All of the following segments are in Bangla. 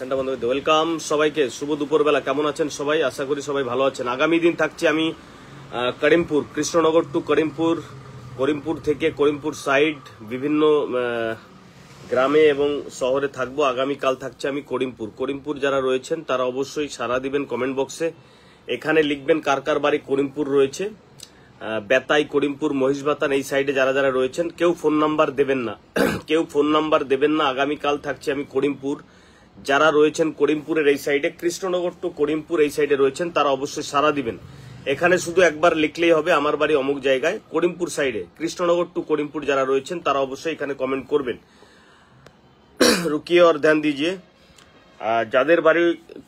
ফ্যানটা বন্ধ করে ওয়েলকাম সবাইকে, শুভ দুপুরবেলা। কেমন আছেন সবাই? আশা করি সবাই ভালো আছেন। আগামী দিন থাকছি আমি করিমপুর, কৃষ্ণনগর টু করিমপুর, করিমপুর থেকে করিমপুর সাইড বিভিন্ন গ্রামে এবং শহরে থাকবো। আগামীকাল থাকছে আমি করিমপুর। করিমপুর যারা রয়েছেন তারা অবশ্যই সাড়া দিবেন কমেন্ট বক্সে, এখানে লিখবেন কার কার বাড়ি করিমপুর রয়েছে, বেতাই, করিমপুর, মহিষবাতান এই সাইডে যারা যারা রয়েছেন। কেউ ফোন নাম্বার দেবেন না কেউ ফোন নাম্বার দেবেন না। আগামীকাল থাকছে আমি করিমপুর। যারা রয়েছেন করিমপুরের এই সাইডে, কৃষ্ণনগর টু করিমপুর এই সাইডে রয়েছেন তারা অবশ্যই সাড়া দিবেন। এখানে শুধু একবার লিখলেই হবে আমার বাড়ি অমুক জায়গায়, করিমপুর সাইডে। কৃষ্ণনগর টু করিমপুর যারা রয়েছেন তারা অবশ্যই এখানে কমেন্ট করবেন। রুকিয়ে और ধ্যান দিজিয়ে। যাদের বাড়ি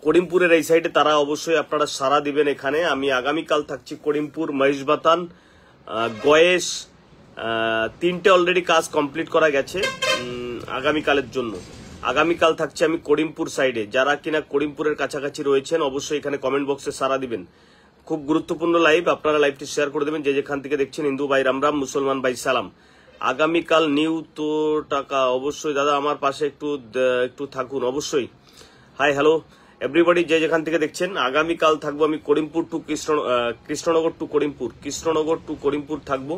করিমপুরের এই সাইডে তারা অবশ্যই আপনারা সাড়া দিবেন এখানে। আমি আগামীকাল থাকছি করিমপুর, মহিষবাতান, গয়েশ, তিনটে অলরেডি কাজ কমপ্লিট করা গেছে আগামীকালের জন্য। আগামীকাল থাকছে আমি করিমপুর সাইডে। যারা কিনা করিমপুরের কাছাকাছি রয়েছেন অবশ্যই এখানে কমেন্ট বক্সে সাড়া দিবেন। খুব গুরুত্বপূর্ণ লাইভ, আপনারা লাইভটি শেয়ার করে দেবেন যে যেখান থেকে দেখছেন। হিন্দু ভাই রাম রাম, মুসলমান ভাই সালাম। আগামীকাল নিউ তো টাকা অবশ্যই দাদা আমার পাশে একটু থাকুন অবশ্যই। হাই হ্যালো এভরিবডি, যে যেখান থেকে দেখছেন। আগামীকাল থাকবো আমি Karimpur to Krishnanagar to Karimpur, Krishnanagar to Karimpur থাকবো।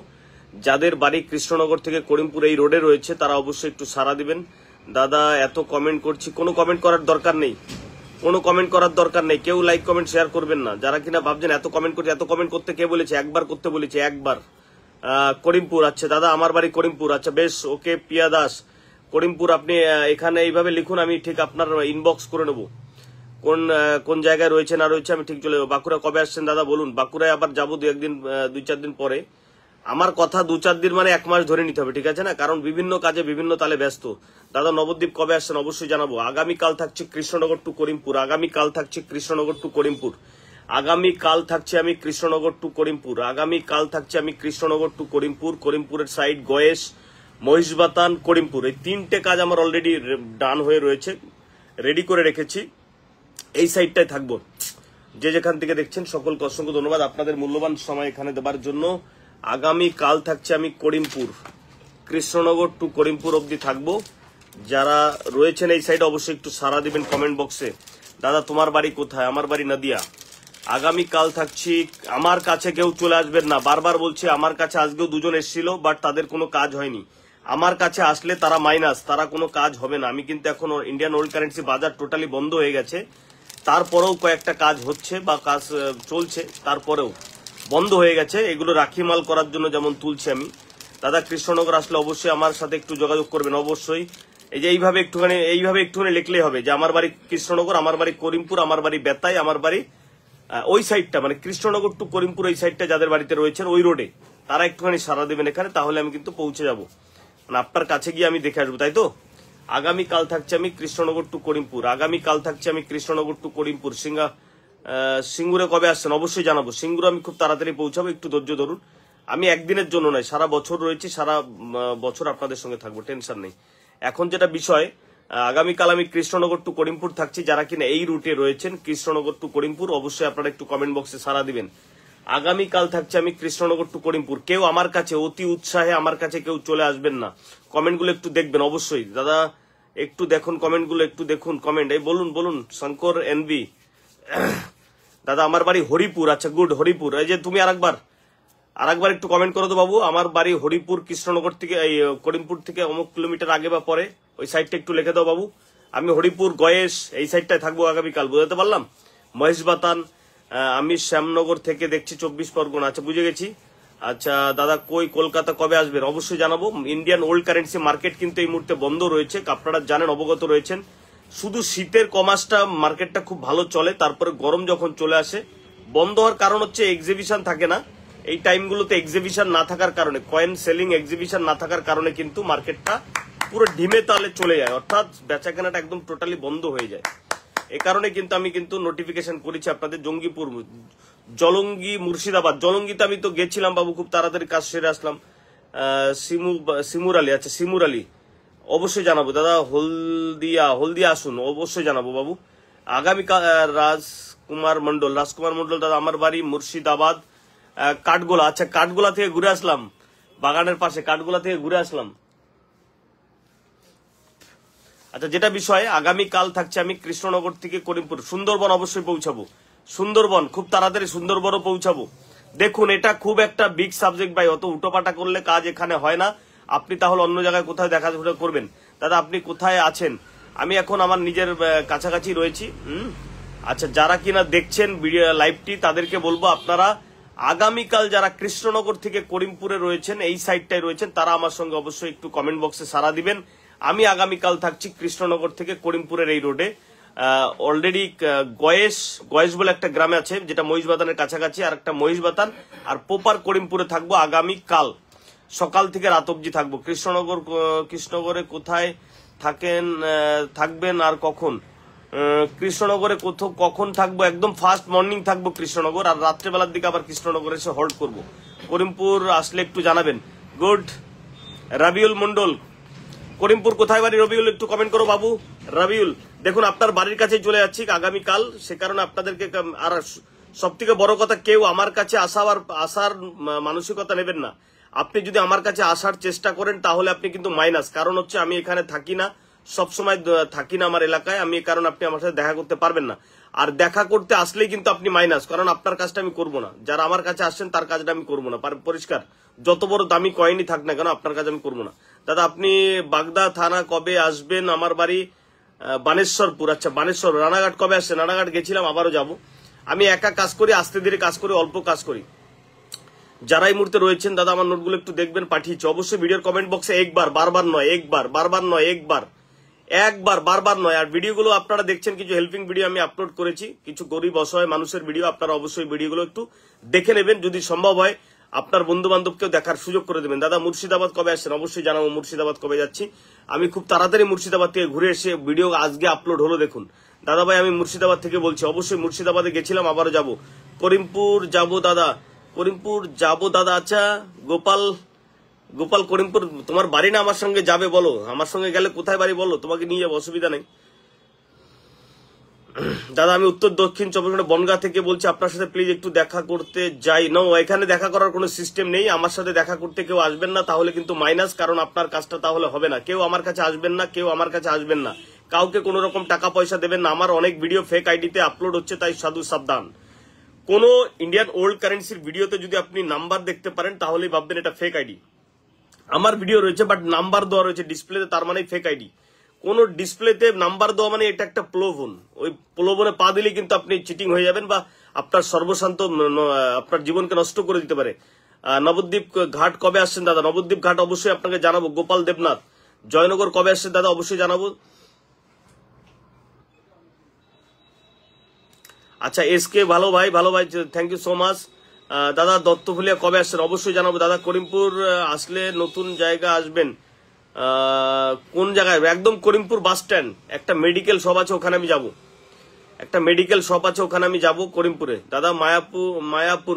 যাদের বাড়ি কৃষ্ণনগর থেকে করিমপুর এই রোডে রয়েছে তারা অবশ্যই একটু সাড়া দিবেন। দাদা এত কমেন্ট করছি, কোনো কমেন্ট করার দরকার নেই, কোনো কমেন্ট করার দরকার নেই। কেউ লাইক কমেন্ট শেয়ার করবেন না। যারা কিনা ভাবছেন এত কমেন্ট করছে, এত কমেন্ট করতে কে বলেছে? একবার করতে বলেছে, একবার। করিমপুর, আচ্ছা দাদা আমার বাড়ি করিমপুর, আচ্ছা বেশ, ওকে। পিয়া দাস, করিমপুর। আপনি এখানে এইভাবে লিখুন, আমি ঠিক আপনার ইনবক্স করে নেবো। কোন জায়গায় রয়েছে না রয়েছে আমি ঠিক চলে যাবো। বাঁকুড়া কবে আসছেন দাদা বলুন? বাঁকুড়ায় আবার যাবো দুই চার দিন পরে। আমার কথা 2-4 দিন মানে 1 মাস ধরে নিতে হবে, ঠিক আছে না? কারণ বিভিন্ন কাজে বিভিন্ন তালে ব্যস্ত। দাদা নবদ্বীপ কবে আসছেন অবশ্যই জানাবো। আগামীকাল থাকছে কৃষ্ণনগর টু করিমপুর, আগামীকাল থাকছে কৃষ্ণনগর টু করিমপুর, আগামীকাল থাকছে আমি কৃষ্ণনগর টু করিমপুর, আগামীকাল থাকছে আমি কৃষ্ণনগর টু করিমপুর, করিমপুরের সাইড গয়েশ, মহিষবাতান, করিমপুর। এই 3টে কাজ আমার অলরেডি ডান হয়ে রয়েছে, রেডি করে রেখেছি। এই সাইডটায় থাকবো। যে যেখান থেকে দেখছেন সকলকে অসংখ্য ধন্যবাদ আপনাদের মূল্যবান সময় এখানে দেবার জন্য। আগামীকাল থাকছে আমি করিমপুর, কৃষ্ণনগর টু করিমপুর অবধি থাকবো। যারা রয়েছেন এই সাইডে অবশ্যই একটু সাড়া দিবেন কমেন্ট বক্সে। দাদা তোমার বাড়ি কোথায়? আমার বাড়ি নদিয়া। আগামীকাল থাকছি। আমার কাছে কেউ চলে আসবেন না, বারবার বলছি। আমার কাছে আজকেও 2জন এসেছিল, বাট তাদের কোনো কাজ হয়নি। আমার কাছে আসলে তারা মাইনাস, তারা কোনো কাজ হবে না। আমি কিন্তু এখন ইন্ডিয়ান ওল্ড কারেন্সি বাজার টোটালি বন্ধ হয়ে গেছে, তারপরেও কয়েকটা কাজ হচ্ছে বা কাজ চলছে, তারপরেও বন্ধ হয়ে গেছে। এগুলো রাখি মাল করার জন্য যেমন তুলছি আমি। দাদা কৃষ্ণনগর আসলে অবশ্যই আমার সাথে একটু যোগাযোগ করবেন অবশ্যই। এই যে এইভাবে একটুখানি লিখলেই হবে যে আমার বাড়ি কৃষ্ণনগর, আমার বাড়ি করিমপুর, আমার বাড়ি বেতাই, আমার বাড়ি ওই সাইডটা মানে কৃষ্ণনগর টু করিমপুর ওই সাইডটা যাদের বাড়িতে রয়েছেন ওই রোডে, তারা একটুখানি সাড়া দেবেন এখানে, তাহলে আমি কিন্তু পৌঁছে যাব। মানে আপনার কাছে গিয়ে আমি দেখে আসবো, তাই তো? আগামীকাল থাকছে আমি কৃষ্ণনগর টু করিমপুর, আগামীকাল থাকছে আমি কৃষ্ণনগর টু করিমপুর। সিঙ্গুরে কবে আসছেন অবশ্যই জানাবো। সিঙ্গুরে আমি খুব তাড়াতাড়ি পৌঁছাবো, একটু ধৈর্য ধরুন। আমি একদিনের জন্য নয়, সারা বছর রয়েছি, সারা বছর আপনাদের সঙ্গে থাকবো, টেনশন নেই। এখন যেটা বিষয়, আগামীকাল আমি কৃষ্ণনগর টু করিমপুর থাকছি। যারা কিনা এই রুটে রয়েছেন কৃষ্ণনগর টু করিমপুর অবশ্যই আপনারা একটু কমেন্ট বক্সে সাড়া দিবেন। আগামীকাল থাকছে আমি কৃষ্ণনগর টু করিমপুর। কেউ আমার কাছে অতি উৎসাহে আমার কাছে কেউ চলে আসবেন না, কমেন্টগুলো একটু দেখবেন অবশ্যই। দাদা একটু দেখুন কমেন্টগুলো, একটু দেখুন কমেন্ট। এই বলুন শঙ্কর এনবি। দাদা আমার বাড়ি হরিপুর, আচ্ছা গুড, হরিপুর। এই যে তুমি আরেকবার একটু কমেন্ট করো তো বাবু। আমার বাড়ি হরিপুর, কৃষ্ণনগর থেকে এই করিমপুর থেকে অমুক কিলোমিটার আগে বা পরে, ওই সাইডটা একটু লিখে দাও বাবু। আমি হরিপুর, গয়েশ এই সাইডটায় থাকবো আগামীকাল, বুঝতে পারলাম। মহেশবাতান, আমি শ্যামনগর থেকে দেখছি 24 পরগনা, আচ্ছা বুঝে গেছি। আচ্ছা দাদা কলকাতা কবে আসবেন অবশ্যই জানাবো। ইন্ডিয়ান ওল্ড কারেন্সি মার্কেট কিন্তু এই মুহূর্তে বন্ধ রয়েছে, আপনারা জানেন, অবগত রয়েছেন। শুধু শীতের কমাসটা মার্কেটটা খুব ভালো চলে, তারপরে গরম যখন চলে আসে বন্ধ হওয়ার কারণ হচ্ছে এক্সিবিশন থাকে না এই টাইমগুলোতে। এক্সিবিশন না থাকার কারণে, কয়েন সেলিং এক্সিবিশন না থাকার কারণে কিন্তু মার্কেটটা পুরো ঢিমে তালে চলে যায়, অর্থাৎ বেচা কেনাটা একদম টোটালি বন্ধ হয়ে যায়। এ কারণে কিন্তু আমি নোটিফিকেশন করেছি আপনাদের। জঙ্গিপুর, জলঙ্গি, মুর্শিদাবাদ। জলঙ্গিতে আমি তো গেছিলাম বাবু, খুব তাড়াতাড়ি কাজ সেরে আসলাম। সিমুর আলী, আচ্ছা সিমুর আলী অবশ্যই জানাবো। দাদা হলদিয়া আসুন অবশ্যই জানাবো বাবু। আগামীকাল রাজকুমার মন্ডল, দাদা আমার বাড়ি মুর্শিদাবাদ, কাঠগোলা। আচ্ছা কাঠগোলা থেকে ঘুরে আসলাম, বাগানের পাশে কাঠগোলা থেকে ঘুরে আসলাম। আচ্ছা, যেটা বিষয়, আগামীকাল থাকছে আমি কৃষ্ণনগর থেকে করিমপুর, সুন্দরবন অবশ্যই পৌঁছাবো। সুন্দরবন খুব তাড়াতাড়ি সুন্দরবনও পৌঁছাবো। দেখুন, এটা খুব একটা বিগ সাবজেক্ট ভাই, অত উটোপাটা করলে কাজ এখানে হয় না। আপনি তাহলে অন্য জায়গায় কোথায় দেখাশোনা করবেন। দাদা আপনি কোথায় আছেন? আমি এখন আমার নিজের কাছাকাছি রয়েছি। আচ্ছা, যারা কিনা দেখছেন ভিডিও লাইভটি, তাদেরকে বলবো আপনারা আগামীকাল যারা কৃষ্ণনগর থেকে করিমপুরে রয়েছেন, এই সাইডটায় রয়েছেন, তারা আমার সঙ্গে অবশ্যই একটু কমেন্ট বক্সে সাড়া দিবেন। আমি আগামীকাল থাকছি কৃষ্ণনগর থেকে করিমপুরের এই রোডে। অলরেডি গয়েশ বলে একটা গ্রামে আছে, যেটা মহিষবাতানের কাছাকাছি, আর একটা মহিষবাতান, আর পোপার করিমপুরে থাকবো আগামীকাল সকাল থেকে রাত অবধি থাকবো। কৃষ্ণনগরে কোথায় থাকবেন আর কখন? কৃষ্ণনগরে কখন থাকবো? একদম ফার্স্ট মর্নিং থাকবো কৃষ্ণনগর, আর রাত্রেবেলার দিকে আবার কৃষ্ণনগরে এসে হল্ট করবো। করিমপুর আসলে একটু জানাবেন। গুড। রাবিউল মন্ডল, করিমপুর কোথায় বাড়ি? রবিউল একটু কমেন্ট করো বাবু। রবিউল, দেখুন আপনার বাড়ির কাছে চলে যাচ্ছি আগামীকাল, সে কারণে আপনাদেরকে, আর সব থেকে বড় কথা, কেউ আমার কাছে আসার মানসিকতা নেবেন না। আপনি যদি আমার কাছে আসার চেষ্টা করেন তাহলে আপনি কিন্তু মাইনাস, কারণ হচ্ছে আমি এখানে থাকি না, সবসময় থাকি না আমার এলাকায় আমি, কারণ আপনি আমার সাথে দেখা করতে পারবেন না। আর দেখা করতে আসলেই কিন্তু আপনি মাইনাস, কারণ আপনার কাজটা আমি করবো না। যারা আমার কাছে আসছেন তার কাজটা আমি করবো না, পরিষ্কার। যত বড় দামি কয়েনই থাক না কেন, আপনার কাজ আমি করবো না। দাদা আপনি বাগদা থানা কবে আসবেন? আমার বাড়ি বানেশ্বরপুর। আচ্ছা, বানেশ্বর। রানাঘাট কবে আসছেন? রানাঘাট গেছিলাম, আবারও যাব। আমি একা কাজ করি, আস্তে ধীরে কাজ করি, অল্প কাজ করি। যারা এই মুহূর্তে রয়েছেন দাদা আমার নোটগুলো একটু দেখবেন, পাঠিয়েছি অবশ্যই ভিডিওর কমেন্ট বক্সে একবার, বারবার নয়, বারবার নয়। আর ভিডিওগুলো আপনারা দেখছেন, কিছু হেল্পিং ভিডিও আমি আপলোড করেছি, কিছু গরিব অসহায় মানুষের ভিডিও, আপনারা অবশ্যই ভিডিওগুলো একটু দেখে নেবেন। যদি সম্ভব হয় আপনার বন্ধু বান্ধবকেও দেখার সুযোগ করে দেবেন। দাদা মুর্শিদাবাদ কবে আসছেন? অবশ্যই জানাবো মুর্শিদাবাদ কবে যাচ্ছি। আমি খুব তাড়াতাড়ি মুর্শিদাবাদ থেকে ঘুরে এসে ভিডিও আজকে আপলোড হলো, দেখুন। দাদা ভাই আমি মুর্শিদাবাদ থেকে বলছি, অবশ্যই মুর্শিদাবাদে গেছিলাম, আবারও যাব। করিমপুর যাব দাদা, করিমপুর যাব দাদা। আচ্ছা গোপাল, করিমপুর তোমার বাড়ি না আমার সঙ্গে যাবে বলো? আমার সঙ্গে গেলে কোথায় বাড়ি বলো, তোমাকে নিয়ে যাবো, অসুবিধা নেই। দাদা আমি উত্তর দক্ষিণ চব্বিশ ঘন্টা বনগা থেকে বলছি, আপনার সাথে প্লিজ একটু দেখা করতে যাই। না, এখানে দেখা করার কোনো সিস্টেম নেই। আমার সাথে দেখা করতে কেউ আসবেন না, তাহলে কিন্তু মাইনাস, কারণ আপনার কাজটা তাহলে হবে না। কেউ আমার কাছে আসবেন না, কাউকে কোনো রকম টাকা পয়সা দেবেন না। আমার অনেক ভিডিও ফেক আইডিতে আপলোড হচ্ছে, তাই সাবধান। কোন ইন্ডিয়ান ওল্ড কারেন্সির ভিডিওতে যদি আপনি নাম্বার দেখতে পারেন তাহলেই ভাববেন এটা ফেক আইডি। আমার ভিডিও রয়েছে বাট নাম্বার দেওয়া রয়েছে ডিসপ্লেতে, তার মানে ফেক আইডি। কোন ডিসপ্লেতে নাম্বার দেওয়া মানে এটা একটা প্রলোভন। ওই প্রলোভনে পা দিলে কিন্তু আপনি চিটিং হয়ে যাবেন, বা আপনার সর্বশান্ত আপনার জীবনকে নষ্ট করে দিতে পারে। নবদ্বীপ ঘাট কবে আসছেন দাদা? নবদ্বীপ ঘাট অবশ্যই আপনাকে জানাবো। গোপাল দেবনাথ, জয়নগর কবে আসছেন দাদা? অবশ্যই জানাবো। আচ্ছা এসকে, ভালো ভাই, থ্যাংক ইউ সো মাচ। দাদা দত্তফুলিয়া কবে আসছেন? অবশ্যই জানাবো দাদা। করিমপুর আসলে নতুন জায়গা আসবেন, কোন জায়গায়? একদম করিমপুর বাস স্ট্যান্ড, একটা মেডিকেল শপ আছে, ওখানে আমি যাব, করিমপুরে। দাদা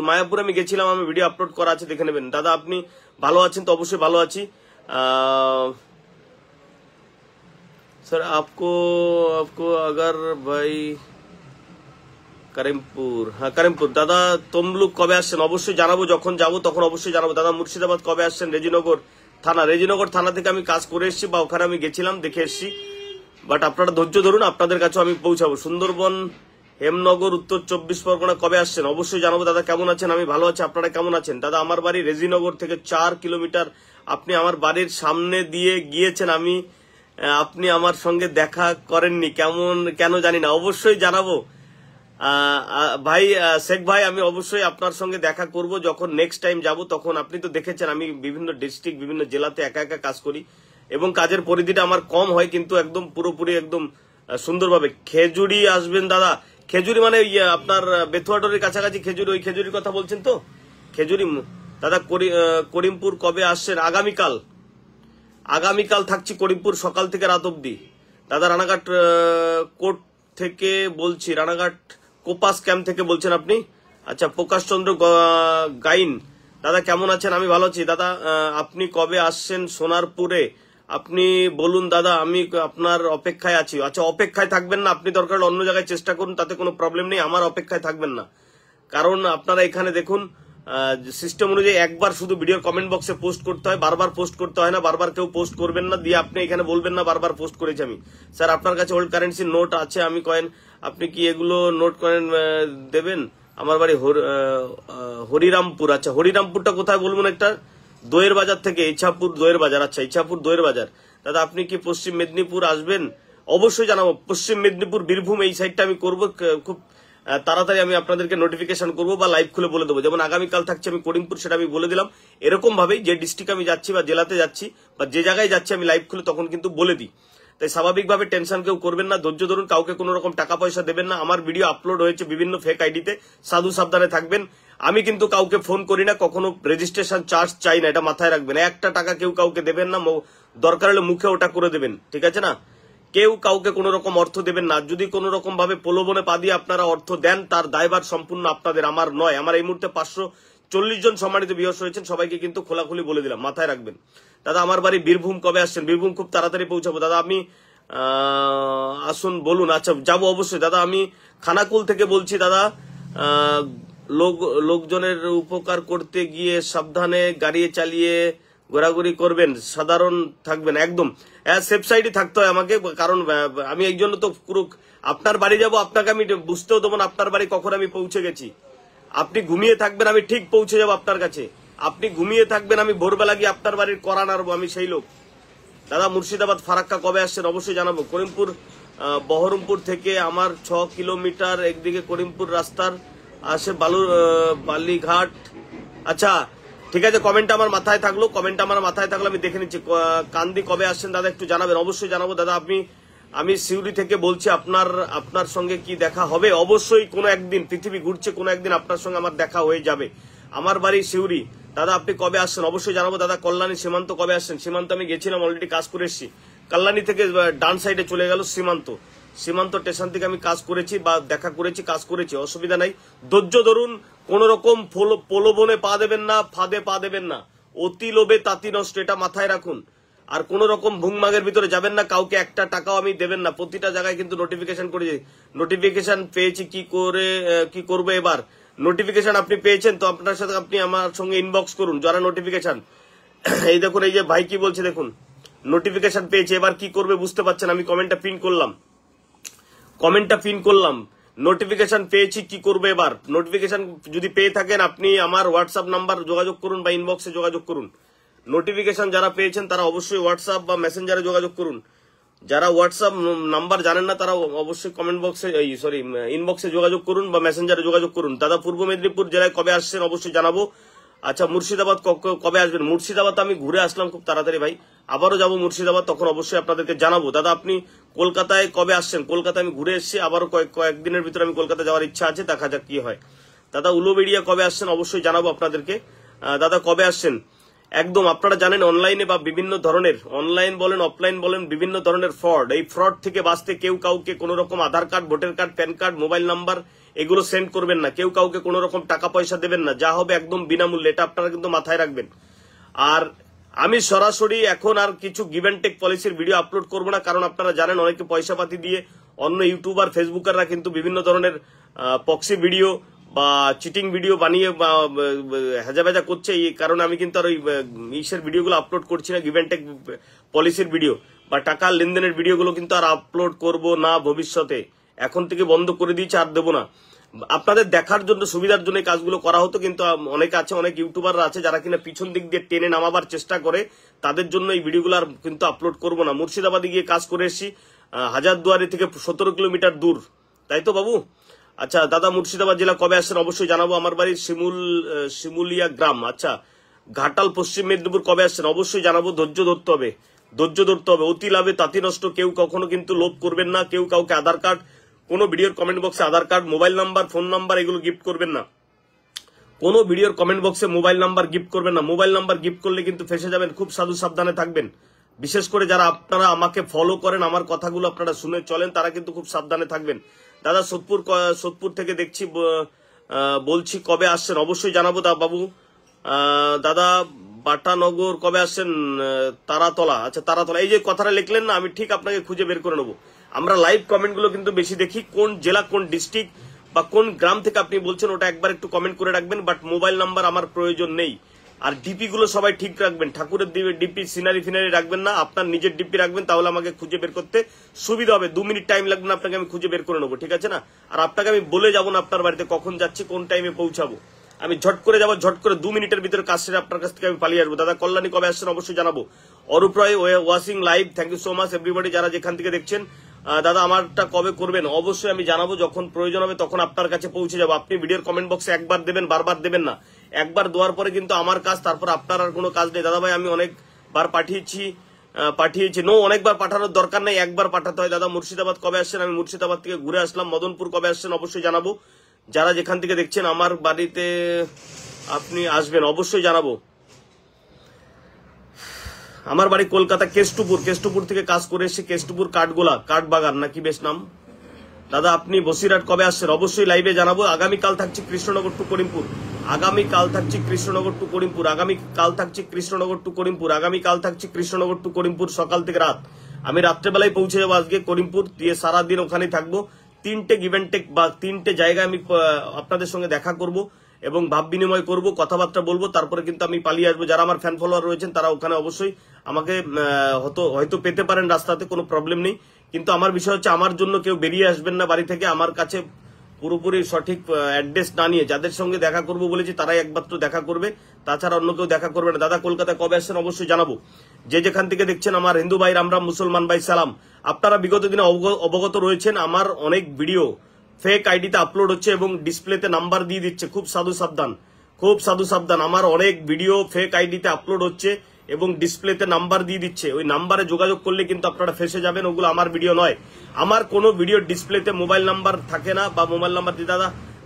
মায়াপুর আমি গেছিলাম, আমি ভিডিও আপলোড করা আছে, দেখে নেবেন। দাদা আপনি ভালো আছেন তো? অবশ্যই ভালো আছি। স্যার আপকো আগার ভাই করিমপুর, হ্যাঁ করিমপুর। দাদা তমলুক কবে আসছেন? অবশ্যই জানাবো, যখন যাবো তখন অবশ্যই জানাবো। দাদা মুর্শিদাবাদ কবে আসছেন? রেজিনগর থানা থেকে আমি কাজ করে এসেছি, বা ওখানে আমি গেছিলাম, দেখে এসেছি। বাট আপনারা ধৈর্য ধরুন, আপনাদের কাছে আমি পৌঁছাবো। সুন্দরবন হেমনগর উত্তর 24 পরগনা কবে আসছেন? অবশ্যই জানাবো। দাদা কেমন আছেন? আমি ভালো আছি, আপনারা কেমন আছেন? দাদা আমার বাড়ি রেজিনগর থেকে 4 কিলোমিটার, আপনি আমার বাড়ির সামনে দিয়ে গিয়েছেন, আপনি আমার সঙ্গে দেখা করেননি, কেন জানি না। অবশ্যই জানাবো ভাই শেখ ভাই, আমি অবশ্যই আপনার সঙ্গে দেখা করব যখন নেক্সট টাইম যাব তখন। আপনি তো দেখেছেন আমি বিভিন্ন ডিস্ট্রিক্ট, বিভিন্ন জেলাতে একা কাজ করি, এবং কাজের পরিধিটা আমার কম হয়, কিন্তু একদম পুরোপুরি একদম সুন্দরভাবে। খেজুরি আসবেন দাদা? খেজুরি মানে আপনার বেথুয়াডোরের কাছাকাছি খেজুরি, ওই খেজুরির কথা বলছেন তো? খেজুরি। দাদা করিমপুর কবে আসছেন? আগামীকাল থাকছি করিমপুর সকাল থেকে রাত অবধি। দাদা রানাঘাট কোর্ট থেকে বলছি, রানাঘাট কোপাস ক্যাম্প থেকে বলছেন আপনি? আচ্ছা প্রকাশ চন্দ্র গাইন, দাদা কেমন আছেন? আমি ভালো আছি। দাদা আপনি কবে আসছেন সোনারপুরে? আপনি বলুন দাদা, আমি আপনার অপেক্ষায় আছি। আচ্ছা অপেক্ষায় থাকবেন না, আপনি দরকার অন্য জায়গায় চেষ্টা করুন, তাতে কোনো প্রবলেম নেই, আমার অপেক্ষায় থাকবেন না। কারণ আপনারা এখানে দেখুন সিস্টেম অনুযায়ী একবার শুধু ভিডিওর কমেন্ট বক্সে পোস্ট করতে হয়, বারবার পোস্ট করতে হয় না। বারবার কেউ পোস্ট করবেন না, দিয়ে আপনি এখানে বলবেন না বারবার পোস্ট করেছি আমি। স্যার আপনার কাছে ওল্ড কারেন্সির নোট আছে, আমি কয়েন, আপনি কি এগুলো নোট কয়েন দেবেন? আমার বাড়ি হরিরামপুর। আচ্ছা হরিরামপুরটা কোথায় বলবেন? একটা দইয়ের বাজার থেকে, ইছাপুর দইয়ের বাজার। আচ্ছা ইছাপুর দইয়ের বাজার। দাদা আপনি কি পশ্চিম মেদিনীপুর আসবেন? অবশ্যই জানাবো। পশ্চিম মেদিনীপুর, বীরভূম এই সাইডটা আমি করবো খুব তাড়াতাড়ি। আমি আপনাদেরকে নোটিফিকেশন করবো বা লাইভ খুলে বলে দেবো। যেমন আগামীকাল থাকছে আমি করিমপুর, সেটা আমি বলে দিলাম। এরকম ভাবেই যে ডিস্ট্রিক্ট আমি যাচ্ছি বা জেলাতে যাচ্ছি বা যে জায়গায় যাচ্ছি আমি লাইভ খুলে তখন কিন্তু বলে দিই। তাই স্বাভাবিকভাবে টেনশন কেউ করবেন না, ধৈর্য ধরুন, কাউকে কোনো রকম টাকা পয়সা দেবেন না। আমার ভিডিও আপলোড হয়েছে বিভিন্ন ফেক আইডিতে, সাধু সাবধানে থাকবেন। আমি কিন্তু কাউকে ফোন করি না, কখনো রেজিস্ট্রেশন চার্জ চাই না, এটা মাথায় রাখবেন। একটা টাকা কেউ কাউকে দেবেন না, দরকার হলে মুখে ওটা করে দেবেন, ঠিক আছে না? কেউ কাউকে কোনো রকম অর্থ দেবেন না। যদি কোনো রকম ভাবে প্রলোভনে পা দিয়ে আপনারা অর্থ দেন, তার দায়ভার সম্পূর্ণ আপনাদের, আমার নয়। আমার এই মুহূর্তে 540 জন সম্মানিত ভিউয়ার্স হয়েছেন, সবাইকে কিন্তু খোলাখুলি বলে দিলাম, মাথায় রাখবেন। দাদা আমার বাড়ি বীরভূম, কবে আসছেন? বীরভূম খুব তাড়াতাড়ি পৌঁছাবো দাদা। আমি আসুন বলুন। আচ্ছা যাবো অবশ্যই দাদা। আমি খানাকুল থেকে বলছি দাদা। লোকজনের উপকার করতে গিয়ে সাবধানে গাড়ি চালিয়ে ঘোরাঘুরি করবেন, সাধারণ থাকবেন, একদম সেফ সাইডে থাকতে হয় আমাকে। কারণ আমি এই জন্য তো পুরো আপনার বাড়ি যাব, আপনাকে আমি বুঝতেও দেবো না আপনার বাড়ি কখন আমি পৌঁছে গেছি। আপনি ঘুমিয়ে থাকবেন, আমি ঠিক পৌঁছে যাবো আপনার কাছে। আপনি ঘুমিয়ে থাকবেন, আমি ভোরবেলা গিয়ে আপনার বাড়ির করা নাড়বো, আমি সেই লোক। দাদা মুর্শিদাবাদ ফারাক্কা কবে আসছেন? অবশ্যই জানাবো। করিমপুর, বহরমপুর থেকে আমার 6 কিলোমিটার একদিকে করিমপুর রাস্তার আসে বালিঘাট। আচ্ছা ঠিক আছে, কমেন্টটা আমার মাথায় থাকলো, আমি দেখে নিচ্ছি। কান্দি কবে আসছেন দাদা একটু জানাবেন। অবশ্যই জানাবো দাদা। আমি সিউড়ি থেকে বলছি। আপনার সঙ্গে কি দেখা হবে? অবশ্যই কোনো একদিন, পৃথিবী ঘুরছে, কোনো একদিন আপনার সঙ্গে আমার দেখা হয়ে যাবে। আমার বাড়ি সিউড়ি। দাদা আপনি কবে আসছেন? অবশ্যই জানাবো দাদা। কল্যাণী সীমান্ত কবে আসছেন? সীমান্ত আমি গেছিলাম, অলরেডি কাজ করে এসেছি। কল্যাণী থেকে ডান সাইডে চলে গেল সীমান্ত স্টেশন থেকে আমি কাজ করেছি বা দেখা করেছি, কাজ করেছি, অসুবিধা নাই। ধৈর্য ধরুন, কোন রকম প্রলোভনে পা দেবেন না, ফাঁদে পা দেবেন না। অতি লোভে তাঁতি নষ্ট, এটা মাথায় রাখুন। আর কোন রকম ভুংমাগের ভিতরে যাবেন না, কাউকে একটা টাকাও আমি দেবেন না। প্রতিটা জায়গায় কিন্তু নোটিফিকেশন করেছি, নোটিফিকেশন পেয়েছি। কি করবো এবার? নোটিফিকেশন আপনি পেয়েছেন তো আপনার সাথে আপনি আমার সঙ্গে ইনবক্স করুন যারা নোটিফিকেশন। এই দেখুন, এই যে ভাই কি বলছে দেখুন, নোটিফিকেশন পেয়েছে, এবার কি করবে বুঝতে পারছেন। আমি কমেন্টটা পিন করলাম, নোটিফিকেশন পেয়েছি, কি করবে এবার? নোটিফিকেশন যদি পেয়ে থাকেন আপনি আমার হোয়াটসঅ্যাপ নাম্বার যোগাযোগ করুন বা ইনবক্সে যোগাযোগ করুন। নোটিফিকেশন যারা পেয়েছেন তারা অবশ্যই হোয়াটসঅ্যাপ বা মেসেঞ্জারে যোগাযোগ করুন। যারা হোয়াটসঅ্যাপ নাম্বার জানেন না তারা অবশ্যই কমেন্ট বক্সে ইনবক্সে যোগাযোগ করুন বা মেসেঞ্জারে যোগাযোগ করুন। দাদা পূর্ব মেদিনীপুর জেলায় কবে আসছেন? অবশ্যই জানাবো। আচ্ছা মুর্শিদাবাদ কবে আসবেন? মুর্শিদাবাদ আমি ঘুরে আসলাম খুব তাড়াতাড়ি ভাই, আবারও যাবো মুর্শিদাবাদ, তখন অবশ্যই আপনাদেরকে জানাবো। দাদা আপনি কলকাতায় কবে আসছেন? কলকাতায় আমি ঘুরে এসেছি, আবারও কয়েকদিনের ভিতরে আমি কলকাতা যাওয়ার ইচ্ছা আছে, দেখা যাক কি হয়। দাদা উলুবেড়িয়া কবে আসছেন? অবশ্যই জানাবো আপনাদেরকে। দাদা কবে আসছেন? একদম আপনারা জানেন অনলাইনে বা বিভিন্ন ধরনের, অনলাইন বলেন অফলাইন বলেন, বিভিন্ন ধরনের ফ্রড, এই ফ্রড থেকে বাঁচতে কেউ কাউকে কোনো রকম Aadhaar card, voter card, pan card, mobile number এগুলো সেন্ড করবেন না। কেউ কাউকে কোনো রকম টাকা পয়সা দেবেন না, যা হবে একদম বিনামূল্যে, এটা আপনারা কিন্তু মাথায় রাখবেন। আর আমি সরাসরি এখন আর কিছু গিভ অ্যান্ড টেক পলিসির ভিডিও আপলোড করবো না, কারণ আপনারা জানেন অনেকে পয়সা পাতি দিয়ে, অন্য ইউটিউবার ফেসবুকাররা কিন্তু বিভিন্ন ধরনের পক্সি ভিডিও বা চিটিং ভিডিও বানিয়ে হেজাবেজা করছে। এই কারণে আমি কিন্তু আর ওই ইসের ভিডিওগুলো আপলোড করছি না, গিভ অ্যান্ড টেক পলিসির ভিডিও বা টাকার লেনদেনের ভিডিওগুলো কিন্তু আর আপলোড করব না ভবিষ্যতে। এখন থেকে বন্ধ করে দিয়েছি, আর দেবো না। আপনাদের দেখার জন্য, সুবিধার জন্য কাজগুলো করা হতো, কিন্তু অনেকে আছে, অনেক ইউটিউবাররা আছে যারা কিনা পিছন দিক দিয়ে টেনে নামাবার চেষ্টা করে, তাদের জন্য এই ভিডিওগুলো আর কিন্তু আপলোড করব না। মুর্শিদাবাদে গিয়ে কাজ করে এসেছি, হাজারদুয়ারি থেকে 17 কিলোমিটার দূর, তাই তো বাবু? আচ্ছা দাদা মুর্শিদাবাদ জেলা কবে আসছেন? অবশ্যই জানাবো। আমার বাড়ি শিমুলিয়া গ্রাম। আচ্ছা ঘাটাল পশ্চিম মেদিনীপুর কবে আসছেন? অবশ্যই জানাবো। ধৈর্য ধরতে হবে। অতি লাভে তাঁতি নষ্ট, কেউ কখনো কিন্তু লোভ করবেন না। কেউ কাউকে আধার কার্ড, কোনো ভিডিওর কমেন্ট বক্সে Aadhaar card, mobile number, phone number এগুলো গিফট করবেন না। কোনো ভিডিওর কমেন্ট বক্সে মোবাইল নাম্বার গিফট করবেন না। মোবাইল নাম্বার গিফট করলে কিন্তু ফেসে যাবেন, খুব সাবধানে থাকবেন। বিশেষ করে যারা আপনারা আমাকে ফলো করেন, আমার কথাগুলো আপনারা শুনে চলেন, তারা কিন্তু খুব সাবধানে থাকবেন। দাদা সোদপুর থেকে দেখছি, বলছি কবে আসছেন? অবশ্যই জানাবো বাবু। দাদা বাটানগর কবে আসছেন? তারাতলা। আচ্ছা তারাতলা, এই যে কথাটা লিখলেন না, আমি ঠিক আপনাকে খুঁজে বের করে নেবো। আমরা লাইভ কমেন্ট গুলো কিন্তু বেশি দেখি, কোন জেলা কোন ডিস্ট্রিক্ট বা কোন গ্রাম থেকে আপনি বলছেন ওটা একবার একটু কমেন্ট করে রাখবেন। বাট মোবাইল নাম্বার আমার প্রয়োজন নেই। আর ডিপি গুলো সবাই ঠিক রাখবেন, ঠাকুরের ডিপি সিনারি ফিনারি রাখবেন না, আপনার নিজের ডিপি রাখবেন, তাহলে আমাকে খুঁজে বের করতে সুবিধা হবে। 2 মিনিট টাইম লাগবে না, আপনাকে আমি খুঁজে বের করে নেবো, ঠিক আছে না? আর আপনাকে আমি বলে যাবো না আপনার বাড়িতে কখন যাচ্ছি, কোন টাইমে পৌঁছাবো। আমি ঝট করে যাবো, ঝট করে 2 মিনিটের ভিতরে কাজ সেরে আপনার কাছ থেকে আমি পালিয়ে আসবো। দাদা কল্যাণী কবে আসছেন অবশ্যই জানাবো। Arup Roy watching live, thank you so much everybody যারা যেখান থেকে দেখছেন। দাদা আমারটা কবে করবেন অবশ্যই আমি জানাবো, যখন প্রয়োজন হবে তখন আপনার কাছে পৌঁছে যাবো। আপনি ভিডিওর কমেন্ট বক্সে একবার দেবেন, বারবার দেবেন না। একবার দেওয়ার পরে কিন্তু আমার কাজ, তারপর আপনার আর কোনো কাজ নেই। দাদা ভাই আমি অনেকবার পাঠিয়েছি নো, অনেকবার পাঠানোর দরকার নেই, একবার পাঠাতে হয়। দাদা মুর্শিদাবাদ কবে আসছেন? আমি মুর্শিদাবাদ থেকে ঘুরে আসলাম। মদনপুর কবে আসছেন অবশ্যই জানাবো। যারা যেখান থেকে দেখছেন আমার বাড়িতে আপনি আসবেন অবশ্যই জানাবো। আমার বাড়ি কলকাতা কেষ্টপুর থেকে কাজ করে এসেছি। কেষ্টপুর কাঠবাগান নাকি বেশ নাম। দাদা আপনি বসিরহাট কবে আসছেন অবশ্যই লাইভে জানাবো। আগামীকাল থাকছি কৃষ্ণনগর টু করিমপুর, আগামীকাল থাকছি কৃষ্ণনগর টু করিমপুর, আগামীকাল থাকছি কৃষ্ণনগর টু করিমপুর, আগামীকাল থাকছি কৃষ্ণনগর টু করিমপুর সকাল থেকে রাত। আমি রাত্রেবেলায় পৌঁছে যাবো আজকে করিমপুর, দিয়ে সারাদিন ওখানেই থাকবো। 3টে গিভ অ্যান্ড টেক বা 3টে জায়গায় আমি আপনাদের সঙ্গে দেখা করব এবং ভাব বিনিময় করব, কথাবার্তা বলবো, তারপরে কিন্তু আমি পালিয়ে আসবো। যারা আমার ফ্যান ফলোয়ার রয়েছেন তারা ওখানে অবশ্যই আমাকে হয়তো পেতে পারেন রাস্তাতে, কোনো প্রবলেম নেই। কিন্তু আমার বিষয় হচ্ছে আমার জন্য কেউ বেরিয়ে আসবেন না বাড়ি থেকে আমার কাছে পুরোপুরি সঠিক অ্যাড্রেস না নিয়ে। যাদের সঙ্গে দেখা করবো বলেছি তারাই একমাত্র দেখা করবে, তাছাড়া অন্য কেউ দেখা করবে না। দাদা কলকাতা কবে আসছেন অবশ্যই জানাবো। যে যেখান থেকে দেখছেন আমার হিন্দু ভাই রাম রাম, মুসলমান ভাই সালাম। আপনারা বিগত দিনে অবগত রয়েছেন আমার অনেক ভিডিও ফেক আইডিতে আপলোড হচ্ছে এবং ডিসপ্লেতে নাম্বার দিয়ে দিচ্ছে। খুব সাধু সাবধান। আমার অনেক ভিডিও ফেক আইডিতে আপলোড হচ্ছে এবং ডিসপ্লেতে নাম্বার দিয়ে দিচ্ছে। ওই নাম্বারে যোগাযোগ করলে কিন্তু আপনারা ফেসে যাবেন, ওগুলো আমার ভিডিও নয়। আমার কোনো ভিডিও ডিসপ্লেতে মোবাইল নাম্বার থাকে না বা মোবাইল নাম্বার দিয়ে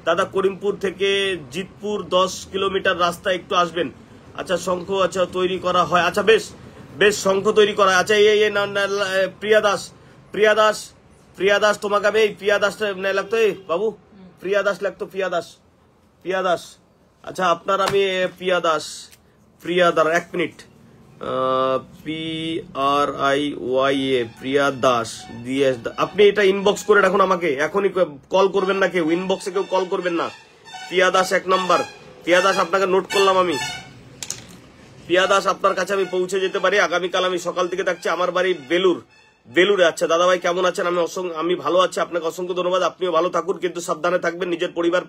দাদা করিমপুর থেকে জিতপুর 10 কিলোমিটার রাস্তা, একটু আসবেন। আচ্ছা শঙ্খ আচ্ছা তৈরি করা হয়, আচ্ছা বেশ শঙ্খ তৈরি করা। আচ্ছা এই প্রিয়া দাস তোমাকে আমি এই প্রিয়া দাসটা লাগতো, এই বাবু প্রিয়া দাস লাগতো, প্রিয়া দাস। আচ্ছা আপনার আমি প্রিয়া দাস 1 মিনিট, PRIYA প্রিয়া দাস DS। আপনি এটা ইনবক্স করে রাখুন, আমাকে এখনই কল করবেন না, কেউ ইনবক্সে কেউ কল করবেন না। প্রিয়া দাস 1 নম্বর। প্রিয়া দাস আপনাকে নোট করলাম আমি। প্রিয়া দাস আপনার কাছে আমি পৌঁছে যেতে পারি। আগামীকাল আমি সকাল থেকে থাকছি, আমার বাড়ি বেলুরে। আচ্ছা দাদা ভাই কেমন আছেন? আমি ভালো আছি, আপনাকে অসংখ্য ধন্যবাদ। আপনিও ভালো থাকুন, কিন্তু সাবধানে থাকবেন, নিজের পরিবার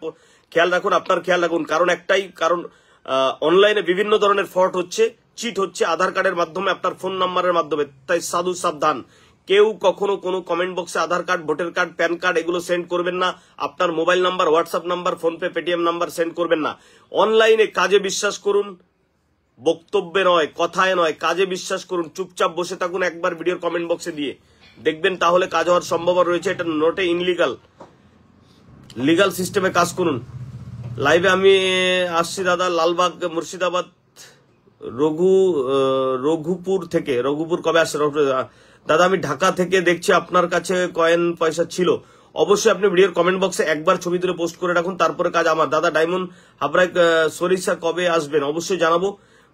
খেয়াল রাখুন, আপনার খেয়াল রাখুন। কারণ অনলাইনে বিভিন্ন ধরনের ফ্রড হচ্ছে, চিট হচ্ছে আধার কার্ডের মাধ্যমে, আপনার ফোন নাম্বারের মাধ্যমে। তাই সাবধান। কেউ কখনো কোনো কমেন্ট বক্সে Aadhaar card, voter card, pan card এগুলো সেন্ড করবেন না। আপনার mobile number, WhatsApp number, PhonePe, Paytm number send করবেন না। অনলাইনে কাজে বিশ্বাস করুন, বক্তব্যে নয়, কথায় নয়, কাজে বিশ্বাস করুন। চুপচাপ বসে থাকুন একবার ভিডিওর কমেন্ট বক্সে দিয়ে দেখবেন, তাহলে কাজ হওয়ার সম্ভাবনা রয়েছে। এটা নট ইনলিগাল, লিগাল সিস্টেমে কাজ করুন। লাইভে আমি আসছি দাদা, লালবাগ মুর্শিদাবাদ, রঘুপুর কবে আসছে? দাদা আমি ঢাকা থেকে দেখছি, আপনার কাছে কয়েন পয়সা ছিল। অবশ্যই আপনি ভিডিওর কমেন্ট বক্সে একবার ছবি তুলে পোস্ট করে রাখুন, তারপরে কাজ আমার। দাদা ডায়মন্ড হাবড়ায় সরিষা কবে আসবেন অবশ্যই জানাবো।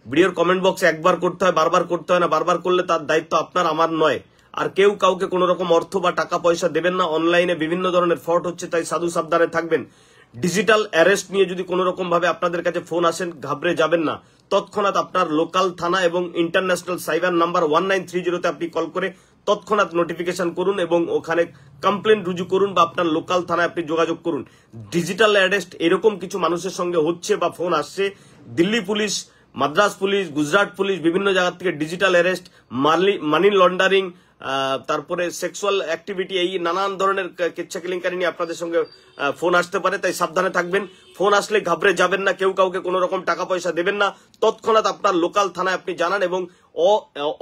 ভিডিওর কমেন্ট বক্সে একবার করতে হয়, বারবার করতে হয় না। বারবার করলে তার দায়িত্ব আপনার, আমার নয়। আর কেউ কাউকে কোনো রকম অর্থ বা টাকা পয়সা দেবেন না। অনলাইনে বিভিন্ন ধরনের ফ্রড হচ্ছে, তাই সাবধানে থাকবেন। ডিজিটাল অ্যারেস্ট নিয়ে যদি কোনো রকম ভাবে আপনাদের কাছে ফোন আসেন, ঘাবড়ে যাবেন না। তৎক্ষণাৎ আপনার লোকাল থানা এবং ইন্টারন্যাশনাল সাইবার নাম্বার 1930 আপনি কল করে তৎক্ষণাৎ নোটিফিকেশন করুন এবং ওখানে কমপ্লেন রুজু করুন বা আপনার লোকাল থানায় আপনি যোগাযোগ করুন। ডিজিটাল অ্যারেস্ট এরকম কিছু মানুষের সঙ্গে হচ্ছে বা ফোন আসছে। Delhi police, Madras police, Gujarat police, বিভিন্ন জায়গা থেকে ডিজিটাল অ্যারেস্ট, মানি লন্ডারিং, তারপরে সেক্সুয়াল অ্যাক্টিভিটি, এই নানান ধরনের কেচ্ছা কেলেঙ্কারি নিয়ে আপনাদের সঙ্গে ফোন আসতে পারে। তাই সাবধানে থাকবেন। ফোন আসলে ঘাবড়ে যাবেন না, কেউ কাউকে কোনো রকম টাকা পয়সা দেবেন না। তৎক্ষণাৎ আপনার লোকাল থানায় আপনি জানান এবং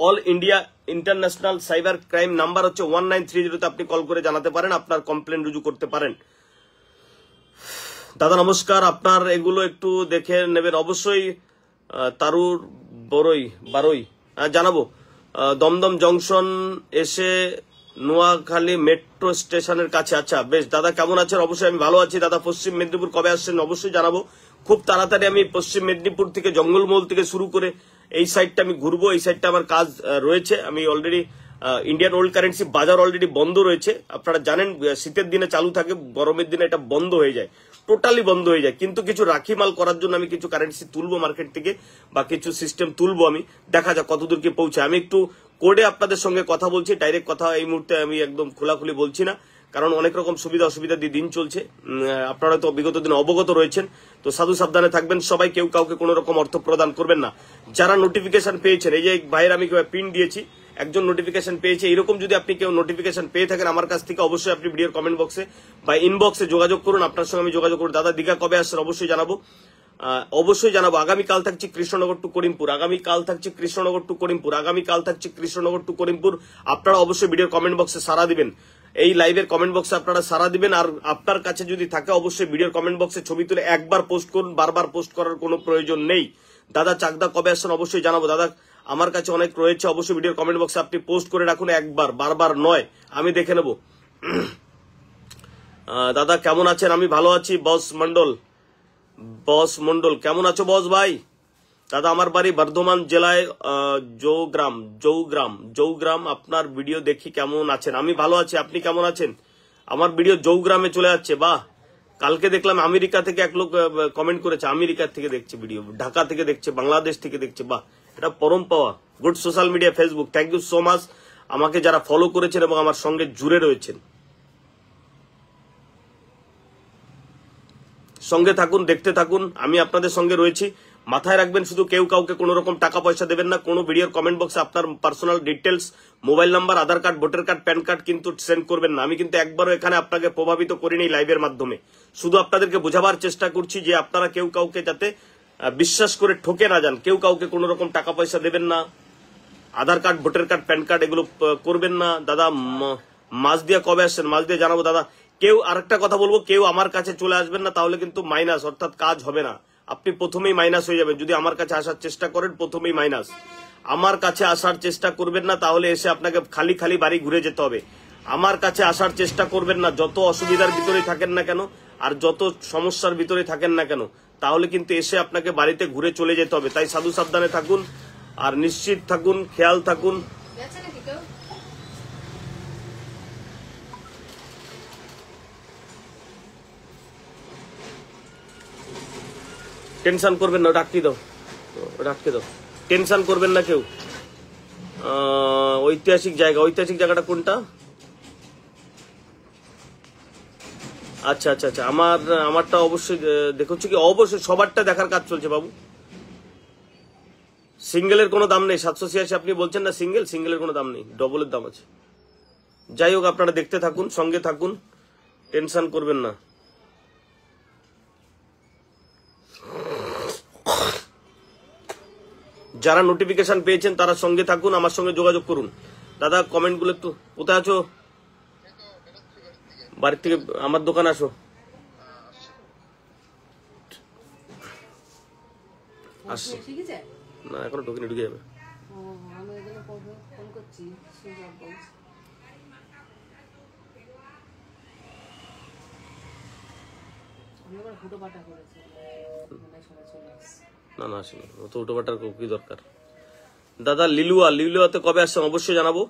all India international cyber crime number হচ্ছে 1930 আপনি কল করে জানাতে পারেন, আপনার কমপ্লেন রুজু করতে পারেন। দাদা নমস্কার, আপনার এগুলো একটু দেখে নেবেন অবশ্যই। তারুর বারোই জানাবো। দমদম জংশন এসে নোয়াখালী মেট্রো স্টেশনের কাছে। আচ্ছা বেশ দাদা কেমন আছেন? অবশ্যই আমি ভালো আছি। দাদা পশ্চিম মেদিনীপুর কবে আসছেন অবশ্যই জানাবো। খুব তাড়াতাড়ি আমি পশ্চিম মেদিনীপুর থেকে জঙ্গলমহল থেকে শুরু করে এই সাইডটা আমি ঘুরবো। এই সাইডটা আমার কাজ রয়েছে, আমি অলরেডি ইন্ডিয়ান ওল্ড কারেন্সি বাজার অলরেডি বন্ধ রয়েছে। আপনারা জানেন শীতের দিনে চালু থাকে, গরমের দিনে এটা বন্ধ হয়ে যায়, টোটালি বন্ধ হয়ে যায়। কিন্তু কিছু রাখি মাল করার জন্য আমি কিছু কারেন্সি তুলবো মার্কেট থেকে, বা কিছু সিস্টেম তুলবো, আমি দেখা যাক কতদূর কি পৌঁছায়। আমি একটু কোডে আপনাদের সঙ্গে কথা বলছি, ডাইরেক্ট কথা এই মুহূর্তে আমি একদম খোলাখুলি বলছি না, কারণ অনেক রকম সুবিধা অসুবিধা দিয়ে দিন চলছে। আপনারা তো বিগত দিনে অবগত রয়েছেন, তো সাধু সাবধানে থাকবেন সবাই, কেউ কাউকে কোনো রকম অর্থ প্রদান করবেন না। যারা নোটিফিকেশন পেয়েছেন, এই যে ভাইয়ের আমি পিন দিয়েছি, একজন নোটিফিকেশন পেয়েছে, এরকম যদি আপনি কেউ নোটিফিকেশন পেয়ে থাকেন আমার কাছ থেকে, অবশ্যই আপনি ভিডিওর কমেন্ট বক্সে বা ইনবক্সে যোগাযোগ করুন, আপনার সঙ্গে আমি যোগাযোগ করুন। দাদা দীঘা কবে আসছেন অবশ্যই জানাবো, অবশ্যই জানাবো। আগামীকাল থাকছি কৃষ্ণনগর টু করিমপুর, আগামীকাল থাকছি কৃষ্ণনগর টু করিমপুর, আগামীকাল থাকছি কৃষ্ণনগর টু করিমপুর। আপনারা অবশ্যই ভিডিওর কমেন্ট বক্সে সাড়া দিবেন, এই লাইভের কমেন্ট বক্সে আপনারা সাড়া দিবেন। আর আপনার কাছে যদি থাকে অবশ্যই ভিডিওর কমেন্ট বক্সে ছবি তুলে একবার পোস্ট করুন, বারবার পোস্ট করার কোনো প্রয়োজন নেই। দাদা চাকদা কবে আসছেন অবশ্যই জানাবো। দাদা আমার কাছে অনেক রয়েছে, অবশ্যই ভিডিওর কমেন্ট বক্সে আপনি পোস্ট করে রাখুন, একবার, বারবার নয়, আমি দেখে নেব। দাদা কেমন আছেন? আমি ভালো আছি। বস মন্ডল কেমন আছো বস ভাই? দাদা আমার বাড়ি বর্ধমান জেলায় জৌগ্রাম। আপনার ভিডিও দেখি, কেমন আছেন? আমি ভালো আছি, আপনি কেমন আছেন? আমার ভিডিও জৌগ্রামে চলে যাচ্ছে, বাহ। কালকে দেখলাম আমেরিকা থেকে এক লোক কমেন্ট করেছে, আমেরিকা থেকে দেখছে ভিডিও, ঢাকা থেকে দেখছে, বাংলাদেশ থেকে দেখছে, বাহ, এটা পরম পাওয়া। Good social media Facebook, thank you so much আমাকে যারা ফলো করেছেন এবং আমার সঙ্গে জুড়ে রয়েছেন। সঙ্গে থাকুন, দেখতে থাকুন, আমি আপনাদের সঙ্গে রয়েছি। মাথায় রাখবেন শুধু কেউ কাউকে কোনো রকম টাকা পয়সা দেবেন না। কোনো ভিডিওর কমেন্ট বক্সে আপনার personal details, mobile number, Aadhaar card, voter card, pan card কিন্তু সেন্ড করবেন না। আমি কিন্তু একবারও এখানে আপনাকে প্রভাবিত করিনি লাইভের মাধ্যমে, শুধু আপনাদেরকে বোঝাবার চেষ্টা করছি যে আপনারা কেউ কাউকে যাতে বিশ্বাস করে ঠকে না যান। কেউ কাউকে কোনো রকম টাকা পয়সা দেবেন না, Aadhaar card, voter card, pan card এগুলো করবেন না। দাদা মাছ দিয়ে কবে আসছেন? মাছ দিয়ে জানাবো দাদা। কেউ আরেকটা কথা বলবো, কেউ আমার কাছে চলে আসবেন না, তাহলে কিন্তু মাইনাস, অর্থাৎ কাজ হবে না। আপনি প্রথমেই মাইনাস হয়ে যাবেন যদি আমার কাছে আসার চেষ্টা করেন, প্রথমেই মাইনাস। আমার কাছে আসার চেষ্টা করবেন না, তাহলে এসে আপনাকে খালি খালি বাড়ি ঘুরে যেতে হবে। আমার কাছে আসার চেষ্টা করবেন না, যত অসুবিধার ভিতরে থাকেন না কেন আর যত সমস্যার ভিতরে থাকেন না কেন, তাহলে কিন্তু এসে আপনাকে বাড়িতে ঘুরে চলে যেতে হবে। তাই সাধু সাবধানে থাকুন আর নিশ্চিত থাকুন, খেয়াল থাকুন। টেনশন করবেন না, আটকে দাও, টেনশন করবেন না কেউ। ঐতিহাসিক জায়গাটা কোনটা? আচ্ছা আচ্ছা আচ্ছা, আমারটা অবশ্যই দেখছি কি, অবশ্যই সবারটা দেখার কাজ চলছে বাবু। সিঙ্গেলের কোনো দাম নেই, 786 আপনি বলছেন না, সিঙ্গেলের কোনো দাম নেই, ডবলের দাম আছে। যাই হোক, আপনারা দেখতে থাকুন, সঙ্গে থাকুন, টেনশন করবেন না। যারা নোটিফিকেশন পেয়েছেন তারা সঙ্গে থাকুন, আমার সঙ্গে যোগাযোগ করুন। দাদা কমেন্টগুলো একটু, কোথায় আছো? বাড়ির থেকে আমার দোকানে আসো। আসছি না, এখনো ঢুকে যাবে। না না, আসেনি, অত উটোপাটার কি দরকার। দাদা লিলুয়াতে কবে আসছেন অবশ্যই জানাবো।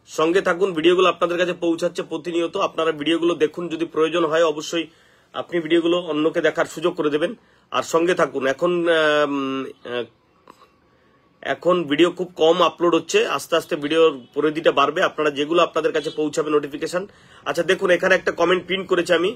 সঙ্গে থাকুন, ভিডিওগুলো আপনাদের কাছে পৌঁছাচ্ছে প্রতিনিয়ত। আপনারা ভিডিওগুলো দেখুন, যদি প্রয়োজন হয় অবশ্যই আপনি ভিডিওগুলো অন্যকে দেখার সুযোগ করে দেবেন। আর সঙ্গে থাকুন। এখন ভিডিও খুব কম আপলোড হচ্ছে, আস্তে আস্তে ভিডিওর পরিধিটা বাড়বে, আপনারা যেগুলো আপনাদের কাছে পৌঁছাবে নোটিফিকেশন। আচ্ছা দেখুন, এখানে একটা কমেন্ট পিন করেছে আমি,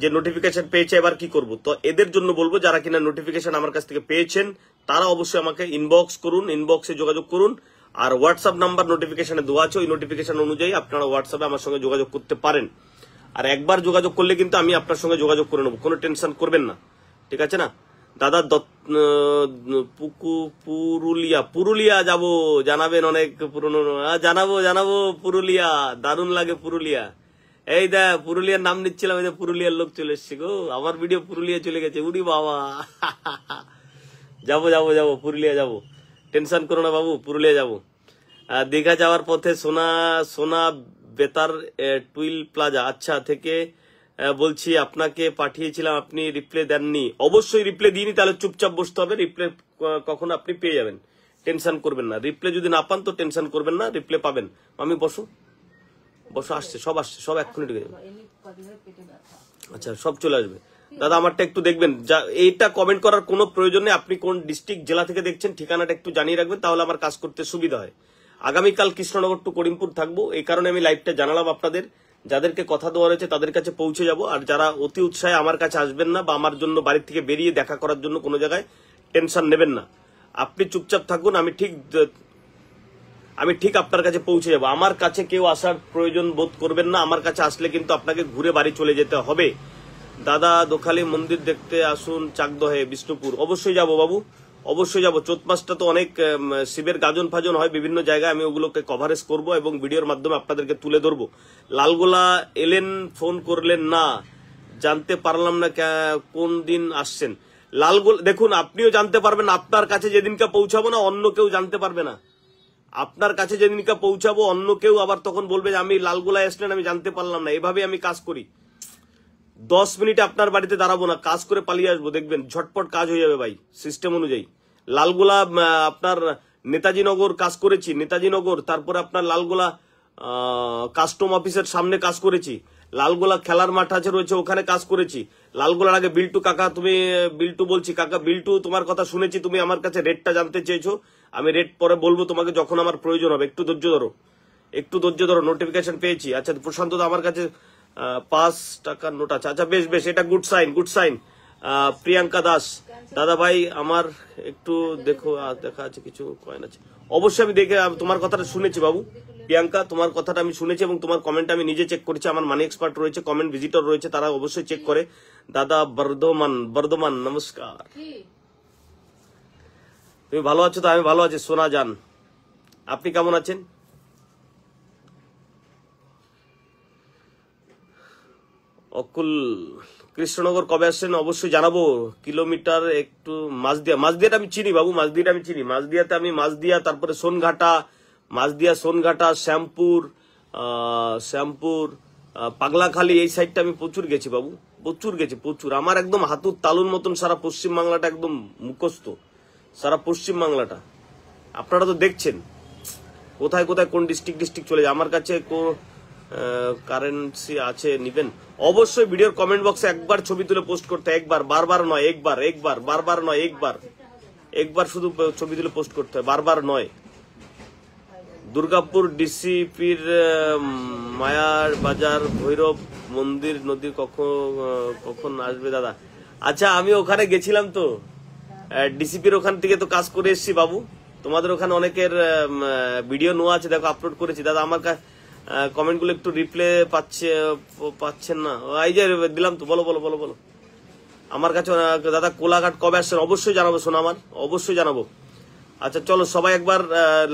যে নোটিফিকেশন পেয়েছে এবার কি করব। তো এদের জন্য বলবো, যারা কিনা নোটিফিকেশন আমার কাছ থেকে পেয়েছেন তারা অবশ্যই আমাকে ইনবক্স করুন, ইনবক্সে যোগাযোগ করুন। আর হোয়াটসঅ্যাপ নাম্বার নোটিফিকেশনে দেওয়া আছে, ওই নোটিফিকেশন অনুযায়ী আপনারা হোয়াটসঅ্যাপে আমার সঙ্গে যোগাযোগ করতে পারেন। আর একবার যোগাযোগ করলে কিন্তু আমি আপনার সঙ্গে যোগাযোগ করে নেবো, কোনো টেনশন করবেন না, ঠিক আছে না? দাদা পুরুলিয়া যাব, জানাবেন, অনেক পুরনো। জানাবো পুরুলিয়া, দারুণ লাগে পুরুলিয়া। এই দেখ পুরুলিয়ার নাম নিচ্ছিলাম, এই যে পুরুলিয়ার লোক চলে এসছে গো, আমার ভিডিও পুরুলিয়া চলে গেছে, উড়ি বাবা। যাবো পুরুলিয়া যাবো, টেনশন করো না বাবু, পুরুলিয়া যাবো। দীঘা যাওয়ার পথে সোনা বেতার টুইল প্লাজা আচ্ছা থেকে বলছি, আপনাকে পাঠিয়েছিলাম, আপনি রিপ্লাই দেননি। অবশ্যই রিপ্লাই দিইনি, তাহলে চুপচাপ বসতে হবে, রিপ্লাই কখন আপনি পেয়ে যাবেন, টেনশন করবেন না। রিপ্লে যদি না পান তো টেনশন করবেন না, রিপ্লে পাবেন। আমি বসো বসো, আসছে সব, আসছে সব, এক্ষুনি ঢুকে যাবে। আচ্ছা, সব চলে আসবে। দাদা আমারটা একটু দেখবেন, এইটা কমেন্ট করার কোনো প্রয়োজন নেই। আপনি কোন ডিস্ট্রিক্ট জেলা থেকে দেখছেন ঠিকানাটা একটু জানিয়ে রাখবেন, তাহলে আমার কাজ করতে সুবিধা হয়। আগামীকাল কৃষ্ণনগর টু করিমপুর থাকবো, এই কারণে আমি লাইভটা জানালাম আপনাদের। যাদেরকে কথা দেওয়া রয়েছে তাদের কাছে পৌঁছে যাব। আর যারা অতি উৎসাহে আমার কাছে আসবেন না বা আমার জন্য বাড়ি থেকে বেরিয়ে দেখা করার জন্য কোনো জায়গায় টেনশন নেবেন না, আপনি চুপচাপ থাকুন। আমি ঠিক আপনার কাছে পৌঁছে যাব। আমার কাছে কেউ আসার প্রয়োজন বোধ করবেন না। আমার কাছে আসলে কিন্তু আপনাকে ঘুরে বাড়ি চলে যেতে হবে। দাদা দোখালি মন্দির দেখতে আসুন চাকদহে বিষ্ণুপুর। অবশ্যই যাব বাবু, অবশ্যই যাব। চৈত মাসটা তো অনেক শিবের গাজন ফাজন হয় বিভিন্ন জায়গায়, আমি ওগুলোকে কভারেজ করব এবং ভিডিওর মাধ্যমে আপনাদেরকে তুলে ধরবো। লালগোলা এলেন, ফোন করলেন না, জানতে পারলাম না কোন দিন আসছেন। লালগোলা দেখুন, আপনিও জানতে পারবেন, আপনার কাছে যেদিনকে পৌঁছাবো না অন্য কেউ জানতে পারবে না। আপনার কাছে যেদিনকে পৌঁছাবো অন্য কেউ আবার তখন বলবে যে আমি লালগোলায় আসলেন আমি জানতে পারলাম না। এভাবে আমি কাজ করি। 10 মিনিটে আপনার বাড়িতে দাঁড়াবো না, কাজ করে পালিয়ে আসবো, দেখবেন ঝটপট কাজ হয়ে যাবে ভাই, সিস্টেম অনুযায়ী। লালগোলা আপনার নেতাজি নগর কাজ করেছি, নেতাজি নগর, তারপরে আপনার লালগোলা কাস্টম অফিসের সামনে কাজ করেছি, লালগোলা খেলার মাঠ আছে রয়েছে ওখানে কাজ করেছি। লালগোলার আগে বিল্টু কাকা, তুমি বিল্টু বলছি কাকা, বিল্টু তোমার কথা শুনেছি, তুমি আমার কাছে রেটটা জানতে চেয়েছো। আমি রেট পরে বলবো তোমাকে যখন আমার প্রয়োজন হবে, একটু ধৈর্য ধরো, একটু ধৈর্য ধরো। নোটিফিকেশন পেয়েছি। আচ্ছা প্রশান্ত দা আমার কাছে 5 টাকার নোট আছে। আচ্ছা বেশ বেশ, এটা good sign, good sign. Priyanka Das, দাদা ভাই আমার একটু দেখো, দেখা আছে কিছু কয়েন আছে। অবশ্যই আমি দেখে তোমার কথাটা শুনেছি বাবু। প্রিয়াঙ্কা তোমার কথাটা আমি শুনেছি এবং তোমার কমেন্ট আমি নিজে চেক করেছি। আমার মানি এক্সপার্ট রয়েছে, কমেন্ট ভিজিটর রয়েছে, তারা অবশ্যই চেক করে। দাদা বর্ধমান নমস্কার। তুমি ভালো আছো তো? আমি ভালো আছি সোনা জান, আপনি কেমন আছেন? অকুল কৃষ্ণনগর কবে আসছেন অবশ্যই জানাবো। কিলোমিটার একটু মাঝদিয়াটা আমি চিনি বাবু, মাঝদিয়াটা আমি চিনি। মাঝদিয়াতে আমি মাঝদিয়া, তারপরে সোনঘাটা, মাঝদিয়া সোনঘাটা, শ্যামপুর পাগলাখালী, এই সাইডটা আমি প্রচুর গেছি বাবু, প্রচুর গেছি, প্রচুর। আমার একদম হাতুর তালুর মতন সারা পশ্চিম বাংলাটা একদম মুখস্থ, সারা পশ্চিম বাংলাটা। আপনারা তো দেখছেন কোথায় কোথায় কোন ডিস্ট্রিক্ট চলে যায়। আমার কাছে কারেন্সি আছে, নিবেন? অবশ্যই ভিডিওর কমেন্ট বক্সে একবার ছবি তুলে পোস্ট করতে, একবার, বারবার নয়, একবার বারবার নয়, একবার শুধু ছবি তুলে পোস্ট করতে হয়, বারবার নয়। দুর্গাপুর ডিসিপির মায়ার বাজার ভৈরব মন্দির নদী কখন আসবে দাদা? আচ্ছা আমি ওখানে গেছিলাম তো, ডিসিপির ওখান থেকে তো কাজ করে এসেছি বাবু। তোমাদের ওখানে অনেকের ভিডিও নেওয়া আছে, দেখো আপলোড করেছি দাদা। আমার কমেন্ট গুলো একটু রিপ্লে পাচ্ছেন না, এই যে দিলাম তো, বলো বলো বলো বলো। আমার কাছে দাদা কোলাঘাট কবে আসছেন অবশ্যই জানাবো শোনা, আমার অবশ্যই জানাবো। আচ্ছা চলো সবাই একবার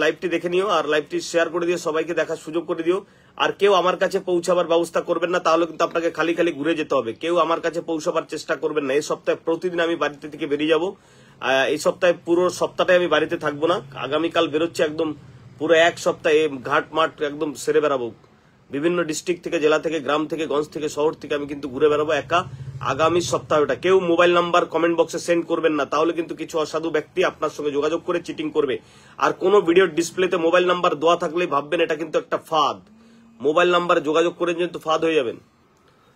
লাইভটি দেখে নিও আর লাইভটি শেয়ার করে দিও, সবাইকে দেখার সুযোগ করে দিও। আর কেউ আমার কাছে পৌঁছাবার ব্যবস্থা করবেন না, তাহলে কিন্তু আপনাকে খালি খালি ঘুরে যেতে হবে। কেউ আমার কাছে পৌঁছাবার চেষ্টা করবেন না। এই সপ্তাহে প্রতিদিন আমি বাড়িতে থেকে বেরিয়ে যাব। এই সপ্তাহে পুরো সপ্তাহটাই আমি বাড়িতে থাকবো না। আগামীকাল বেরোচ্ছে, একদম পুরো এক সপ্তাহে ঘাট মাঠ একদম সেরে বেড়াবো। বিভিন্ন ডিস্ট্রিক্ট থেকে, জেলা থেকে, গ্রাম থেকে, গঞ্জ থেকে, শহর থেকে আমি কিন্তু ঘুরে বেড়াবো একা আগামী সপ্তাহটা। কেউ মোবাইল নাম্বার কমেন্ট বক্সে সেন্ড করবেন না, তাহলে কিন্তু কিছু অসাধু ব্যক্তি আপনার সঙ্গে যোগাযোগ করে চিটিং করবে। আর কোনো ভিডিওর ডিসপ্লেতে মোবাইল নাম্বার দেওয়া থাকলেই ভাববেন এটা কিন্তু একটা ফাঁদ। মোবাইল নাম্বারে যোগাযোগ করে কিন্তু ফাঁদ হয়ে যাবেন।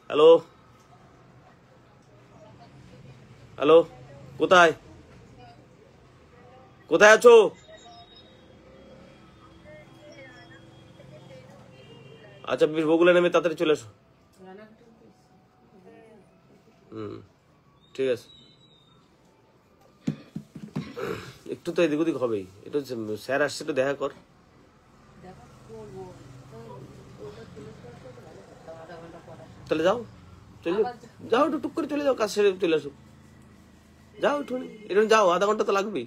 হ্যালো হ্যালো, কোথায় কোথায় আছো? আচ্ছা বগুলা নেমে তাড়াতাড়ি চলে আসো। ঠিক আছে, একটু তো এদিক ওদিক হবেই। এটা স্যার আসছে, একটু দেখা কর। তাহলে যাও, চলে যাও, একটু টুক করে চলে যাও, কাজ সেরে চলে আসো। যাও একটু, এটা যাও, আধা ঘন্টা তো লাগবেই,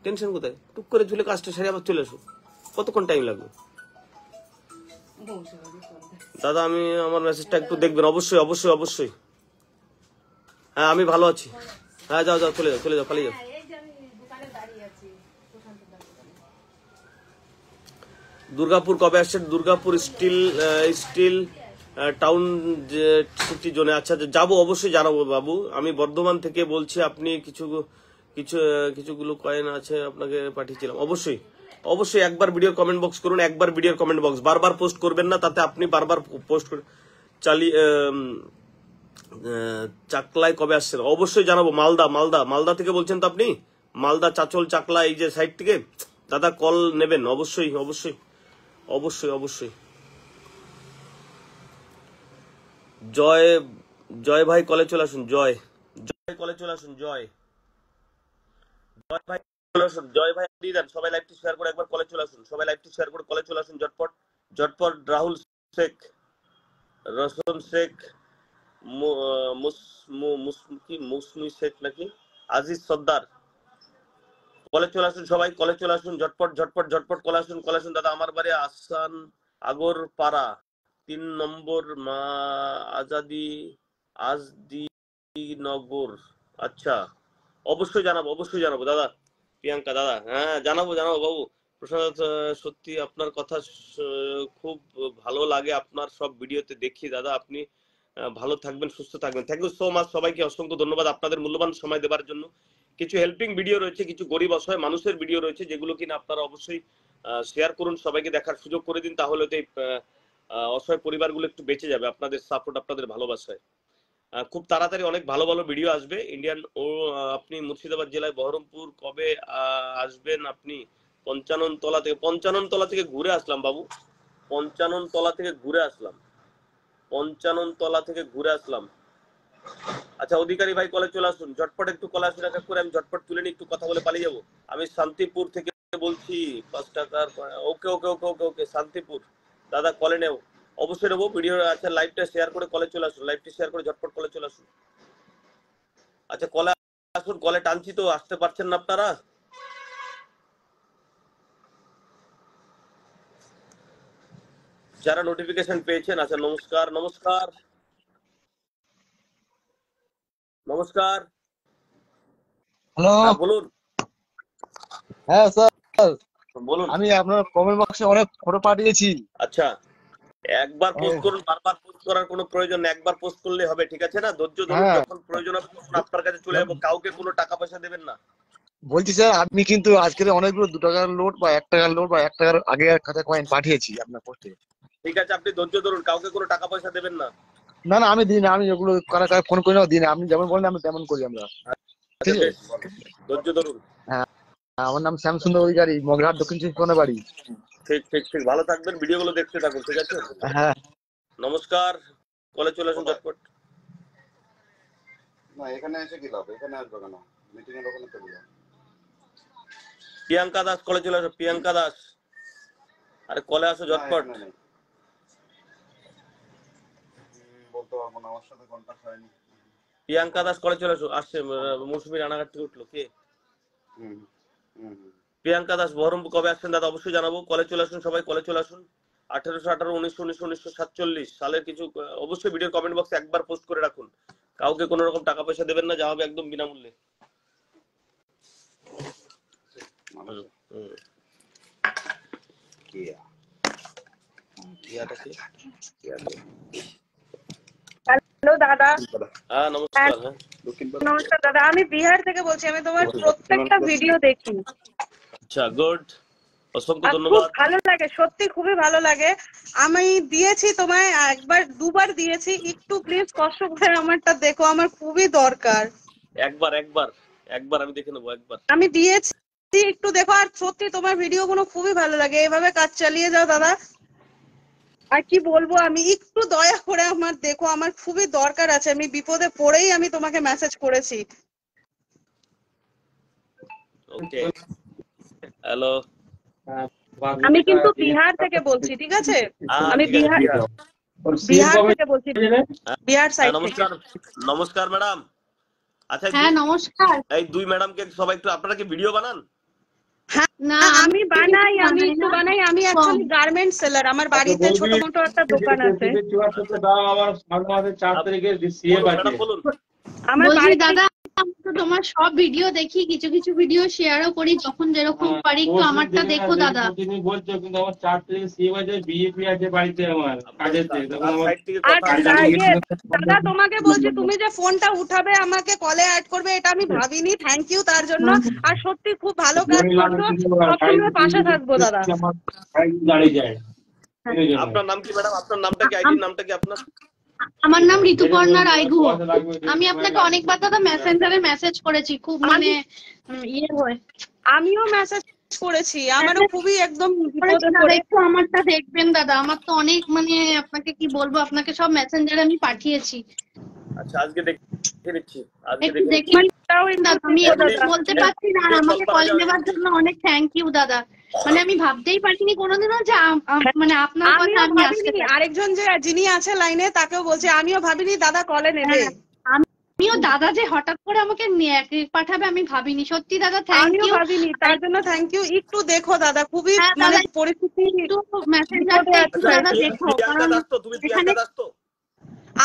টেনশন কোথায়? টুক করে চলে কাজটা সেরে আবার চলে আসো। কতক্ষণ টাইম লাগবে? দাদা আমি আমার মেসেজটা একটু দেখবেন, অবশ্যই অবশ্যই অবশ্যই। হ্যাঁ আমি ভালো আছি। হ্যাঁ যাও যাও, চলে যাও, চলে যাও, পালিয়ে যাও। দুর্গাপুর কবে আসছেন? দুর্গাপুর স্টিল টাউন সিটি জোনে। আচ্ছা যাবো, অবশ্যই জানাবো বাবু। আমি বর্ধমান থেকে বলছি, আপনি কিছুগুলো কয়েন আছে আপনাকে পাঠিয়েছিলাম। অবশ্যই অবশ্যই একবার ভিডিওর কমেন্ট বক্স করুন, একবার ভিডিওর কমেন্ট বক্স, বারবার পোস্ট করবেন না, তাতে আপনি বারবার পোস্ট চালিয়ে চাকলায় কবে আসছেন অবশ্যই জানাবো। মালদা থেকে বলছেন তো আপনি? মালদা, চাচল, চাকলা এই যে সাইড থেকে দাদা কল নেবেন অবশ্যই অবশ্যই অবশ্যই অবশ্যই। জয় ভাই কলে চলে আসুন, জয় কলে চলে আসুন, জয় ভাই চলে আসুন, জয় ভাই দিয়ে দেন। সবাই লাইভটি শেয়ার করে একবার কলে চলে আসুন, সবাই লাইভটি শেয়ার করে কলে চলে আসুন ঝটপট। রাহুল শেখ, রসন শেখ, মুসমুই শেখ নাকি, আজিজ সর্দার, কলে চলে আসুন, সবাই কলে চলে আসুন, ঝটপট কলে আসুন। দাদা আমার বাড়ি আসান আগর পাড়া 3 নম্বর মা আজদি নগর। আচ্ছা অবশ্যই জানাবো দাদা। প্রিয়াঙ্কা দাদা, হ্যাঁ জানাবো বাবু। প্রসাদ সত্যি আপনার কথা খুব ভালো লাগে, আপনার সব ভিডিওতে দেখি দাদা। আপনি ভালো থাকবেন, সুস্থ থাকবেন। থ্যাংক ইউ সো মাচ, সবাইকে অসংখ্য ধন্যবাদ আপনাদের মূল্যবান সময় দেওয়ার জন্য। কিছু হেল্পিং ভিডিও রয়েছে, কিছু গরিব অসহায় মানুষের ভিডিও রয়েছে, যেগুলো কিনা আপনারা অবশ্যই শেয়ার করুন, সবাইকে দেখার সুযোগ করে দিন, তাহলে তো এই অসহায় পরিবারগুলো একটু বেঁচে যাবে আপনাদের সাপোর্ট, আপনাদের ভালোবাসায়। খুব তাড়াতাড়ি অনেক ভালো ভালো ভিডিও আসবে ইন্ডিয়ান। আপনি মুর্শিদাবাদ জেলায় বহরমপুর কবে আসবেন আপনি? 55 তলা থেকে ঘুরে আসলাম বাবু, 55 তলা থেকে ঘুরে আসলাম। আচ্ছা অধিকারী ভাই কলে চলে আসুন, ঝটপট একটু কলে আসুন, এক করে আমি ঝটপট তুলে নিই, একটু কথা বলে পালিয়ে যাবো। আমি শান্তিপুর থেকে বলছি, 5 টাকার। ওকে শান্তিপুর দাদা কলে নেও, অবশ্যই নেবো। ভিডিও আচ্ছা লাইভটা শেয়ার করে কলে চলে আসুন, লাইভটি শেয়ার করে ঝটপট কলে চলে আসুন। আচ্ছা কলে আসুন, কলে টানছি তো, আসতে পারছেন না আপনারা? যারা নোটিফিকেশন পেয়েছেন, আচ্ছা নমস্কার। হ্যালো, হ্যাঁ বলুন। হ্যাঁ স্যার, বলুন। আমি আপনার কমেন্ট বক্সে অনেক ফটো পাঠিয়েছি। আচ্ছা একবার পোস্ট করুন, বারবার পোস্ট করার কোনো প্রয়োজন নেই, একবার পোস্ট করলে হবে, ঠিক আছে না? ধৈর্য ধরুন, হ্যাঁ, যখন প্রয়োজন হবে তখন আপনার কাছে চলে যাবো, কাউকে কোনো টাকা পয়সা দেবেন না। বলছি স্যার, আমি কিন্তু আজকের অনেকগুলো 2 টাকার নোট বা 1 টাকার নোট বা 1 টাকার আগে খাতা কয়েন পাঠিয়েছি আপনার পোস্টে। ঠিক আছে, আপনি ধৈর্য ধরুন, কাউকে কোনো টাকা পয়সা দেবেন না। না না, আমি দিই না, আমি এগুলো কারা ফোন করে দিই না, আপনি যেমন বলেন আমি তেমন করি আমরা। আচ্ছা ঠিক আছে, বেশ, ধৈর্য ধরুন। হ্যাঁ, আমার নাম শ্যামসুন্দর অধিকারী, মগরাহাট দক্ষিণ চব্বিশ বাড়ি। ঠিক ভালো থাকবেন, ভিডিওগুলো দেখতে থাকুন, ঠিক আছে? হ্যাঁ, নমস্কার, কলে চলে আসুন ঝটপট। না এখানে এসে কি লাভ, এখানে আসবে কেন? মিটিং এর ওখানে চলে যাও। প্রিয়াঙ্কা দাস কলে চলে আসো, প্রিয়াঙ্কা দাস, আরে কলে আসো ঝটপট। বলতে পারবো না, আমার সাথে কন্টাক্ট হয়নি। প্রিয়াঙ্কা দাস কলে চলে আসো, আসছে মৌসুমী রানাঘাট থেকে উঠলো কে? প্রিয়াঙ্কা দাস বহরমপুর কবে আসছেন দাদা? অবশ্যই জানাবো, কলে চলে আসুন, সবাই কলে চলে আসুন। 1818, 1919, 1947 সালের কিছু অবশ্যই ভিডিও কমেন্ট বক্সে একবার পোস্ট করে রাখুন, কাউকে কোনো রকম টাকা পয়সা দেবেন না, যা হবে একদম বিনামূল্যে। হ্যালো দাদা। হ্যাঁ নমস্কার। হ্যাঁ নমস্কার দাদা, আমি বিহার থেকে বলছি, আমি তোমার প্রত্যেকটা ভিডিও দেখি। আচ্ছা গুড, অসংখ্য আর খুব ধন্যবাদ। ভালো লাগে, সত্যি খুবই ভালো লাগে। আমি দিয়েছি তোমায় একবার 2বার দিয়েছি, একটু প্লিজ কষ্ট করে আমারটা দেখো, আমার খুবই দরকার। একবার আমি দেখে নেবো, একবার আমি দিয়েছি, একটু দেখো। আর সত্যি তোমার ভিডিওগুলো খুবই ভালো লাগে, এভাবে কাজ চালিয়ে যাও দাদা। আর কি বলবো, আমি একটু দয়া করে আমার দেখো, আমার খুবই দরকার আছে, আমি বিপদে পড়েই আমি তোমাকে মেসেজ করেছি। ওকে হ্যালো, আমি কিন্তু বিহার থেকে বলছি, ঠিক আছে? আমি ঠিক আছে, বিহার থেকে বলছি, বিহার সাইড থেকে। নমস্কার ম্যাডাম। আচ্ছা হ্যাঁ নমস্কার। এই দুই ম্যাডামকে সবাই একটু, আপনারা কি ভিডিও বানান? না আমি বানাই, আমি একটু বানাই। আমি অ্যাকচুয়ালি গার্মেন্টস সেলার, আমার বাড়িতে ছোট মোটো একটা দোকান আছে। ম্যাডাম বলুন। আমার বাড়িতে দাদা তোমার সব ভিডিও দেখি, কিছু কিছু ভিডিও শেয়ারও করি যখন যেরকম পারি। একটু আমারটা দেখো দাদা। তুমি বলছো কিন্তু আমার 4 থেকে সেভ আছে, বিএপি আছে বাড়িতে আমার কাজেতে, তখন আমার সাইড থেকে কথা আচ্ছা দাদা তোমাকে বলছি, তুমি যে ফোনটা উঠাবে আমাকে কলে অ্যাড করবে এটা আমি ভাবিনি। থ্যাংক ইউ তার জন্য। আর সত্যি খুব ভালো কাজ করছো, সবসময় পাশে থাকবো দাদা। দাঁড়িয়ে যায়। আপনার নাম কি ম্যাডাম? আপনার নামটা কি, আইডির নামটা কি আপনার? আমার নাম ঋতুপর্ণা রায়গুহ। আমি আপনাকে অনেকবার দাদা মেসেঞ্জারে মেসেজ করেছি, খুব মানে ইয়ে হয়। আমিও মেসেজ করেছি, আমারও খুবই একদম বিপদে দাদা পড়ে। একটু আমারটা দেখবেন দাদা, আমার তো অনেক মানে আপনাকে কি বলবো, আপনাকে সব মেসেঞ্জারে আমি পাঠিয়েছি। আচ্ছা আজকে দেখে নিচ্ছি, আজকে একটু দেখে দেখে নিন দাদা, আমি একটু বলতে পারছি না। আর আমাকে কল দেওয়ার জন্য অনেক থ্যাংক ইউ দাদা। মানে আমি ভাবতেই পারিনি কোনোদিনও যে মানে আপনার কথা আমিও আমি আসতে ভাবিনি। পারি। আরেকজন যে যিনি আছে লাইনে তাকেও বলছি, আমিও ভাবিনি দাদা কলে নেবে। আমিও দাদা যে হঠাৎ করে আমাকে পাঠাবে আমি ভাবিনি। সত্যি দাদা থ্যাংক আমিও ইউ। ভাবিনি, তার জন্য থ্যাংক ইউ। একটু দেখো দাদা, খুবই হ্যাঁ মানে দাদা, পরিস্থিতি। একটু মেসেঞ্জারটা একটু দাদা দেখো, প্রিয়াঙ্কা কারণ দাস তো? তুমি প্রিয়াঙ্কা দাস তো?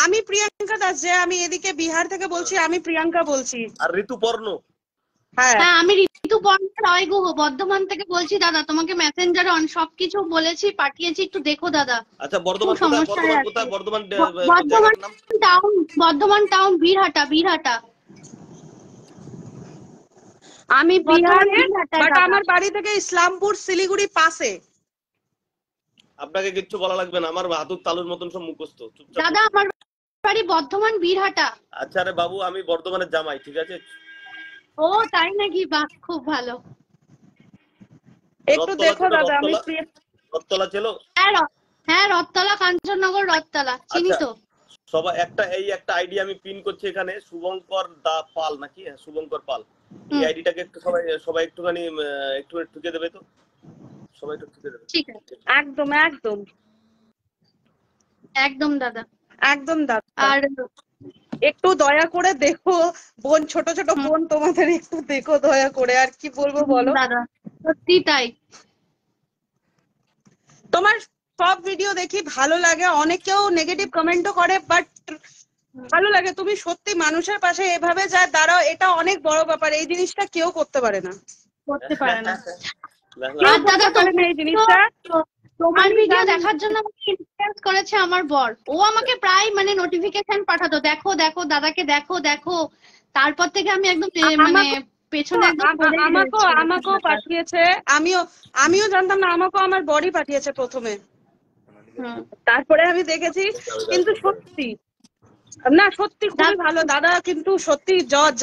আমি প্রিয়াঙ্কা দাস, যে আমি এদিকে বিহার থেকে বলছি, আমি প্রিয়াঙ্কা বলছি। আর ঋতুপর্ণ? হ্যাঁ হ্যাঁ আমি ঋতুপর্ণা রায়গুহ বর্ধমান থেকে বলছি দাদা। তোমাকে মেসেঞ্জারে সবকিছু বলেছি, পাঠিয়েছি, একটু দেখো দাদা। আচ্ছা বর্ধমান খুব কোথায়? সমস্যায় বর্ধমান আছি। কোথায়? বর্ধমান বর্ধমান জায়গার নাম? Town, Bardhaman town, Birhata. আমি বর্ধমান বিহারে, বীরহাটায় বাট দাদা। আমার বাড়ি থেকে ইসলামপুর শিলিগুড়ি পাশে। আপনাকে কিচ্ছু বলা লাগবে না, আমার হাতুর তালুর মতন সব মুখস্থ। চুপচাপ দাদা আমার বাড়ি বর্ধমান বীরহাটা। আচ্ছা রে বাবু, আমি বর্ধমানের জামাই, ঠিক আছে? ও তাই নাকি? বাহ, খুব ভালো। একটু রথতলা দেখো ছিল, দাদা, আমি রথতলা? রথতলা ছিল? হ্যাঁ রথতলা, কাঞ্চননগর রথতলা, চিনি আচ্ছা, তো। সবাই একটা আইডি আমি পিন করছি এখানে, শুভঙ্কর দা পাল নাকি? হ্যাঁ শুভঙ্কর পাল। এই আইডিটাকে একটু সবাই একটুখানি একটু ঠুকে দেবে তো, সবাই একটু ঠুকে দেবে। ঠিক আছে, একদম একদম একদম দাদা, একদম দাদা। আর একটু দয়া করে দেখো বোন, ছোট ছোট বোন তোমাদের একটু দেখো দয়া করে। আর কি বলবো বলো দাদা, সত্যি তাই। তোমার সব ভিডিও দেখি, ভালো লাগে। অনেকেও নেগেটিভ কমেন্টও করে, বাট ভালো লাগে। তুমি সত্যি মানুষের পাশে এভাবে যা দাঁড়াও, এটা অনেক বড় ব্যাপার। এই জিনিসটা কেউ করতে পারে না, করতে পারে না। কেউ আর দাদা করতে পারে না এই জিনিসটা। তোমার আমি ভিডিও জানি। দেখার জন্য আমাকে ইনফ্লুয়েন্স করেছে আমার বর। ও আমাকে প্রায় মানে নোটিফিকেশন পাঠাতো, দেখো দেখো দাদাকে দেখো দেখো। তারপর থেকে আমি একদম মানে পেছনে একদম পড়ে গেছি। আমাকেও পাঠিয়েছে। আমিও জানতাম না, আমাকেও আমার বডি পাঠিয়েছে প্রথমে, তারপরে আমি দেখেছি। কিন্তু সত্যি না, সত্যি খুবই ভালো দাদা। কিন্তু সত্যি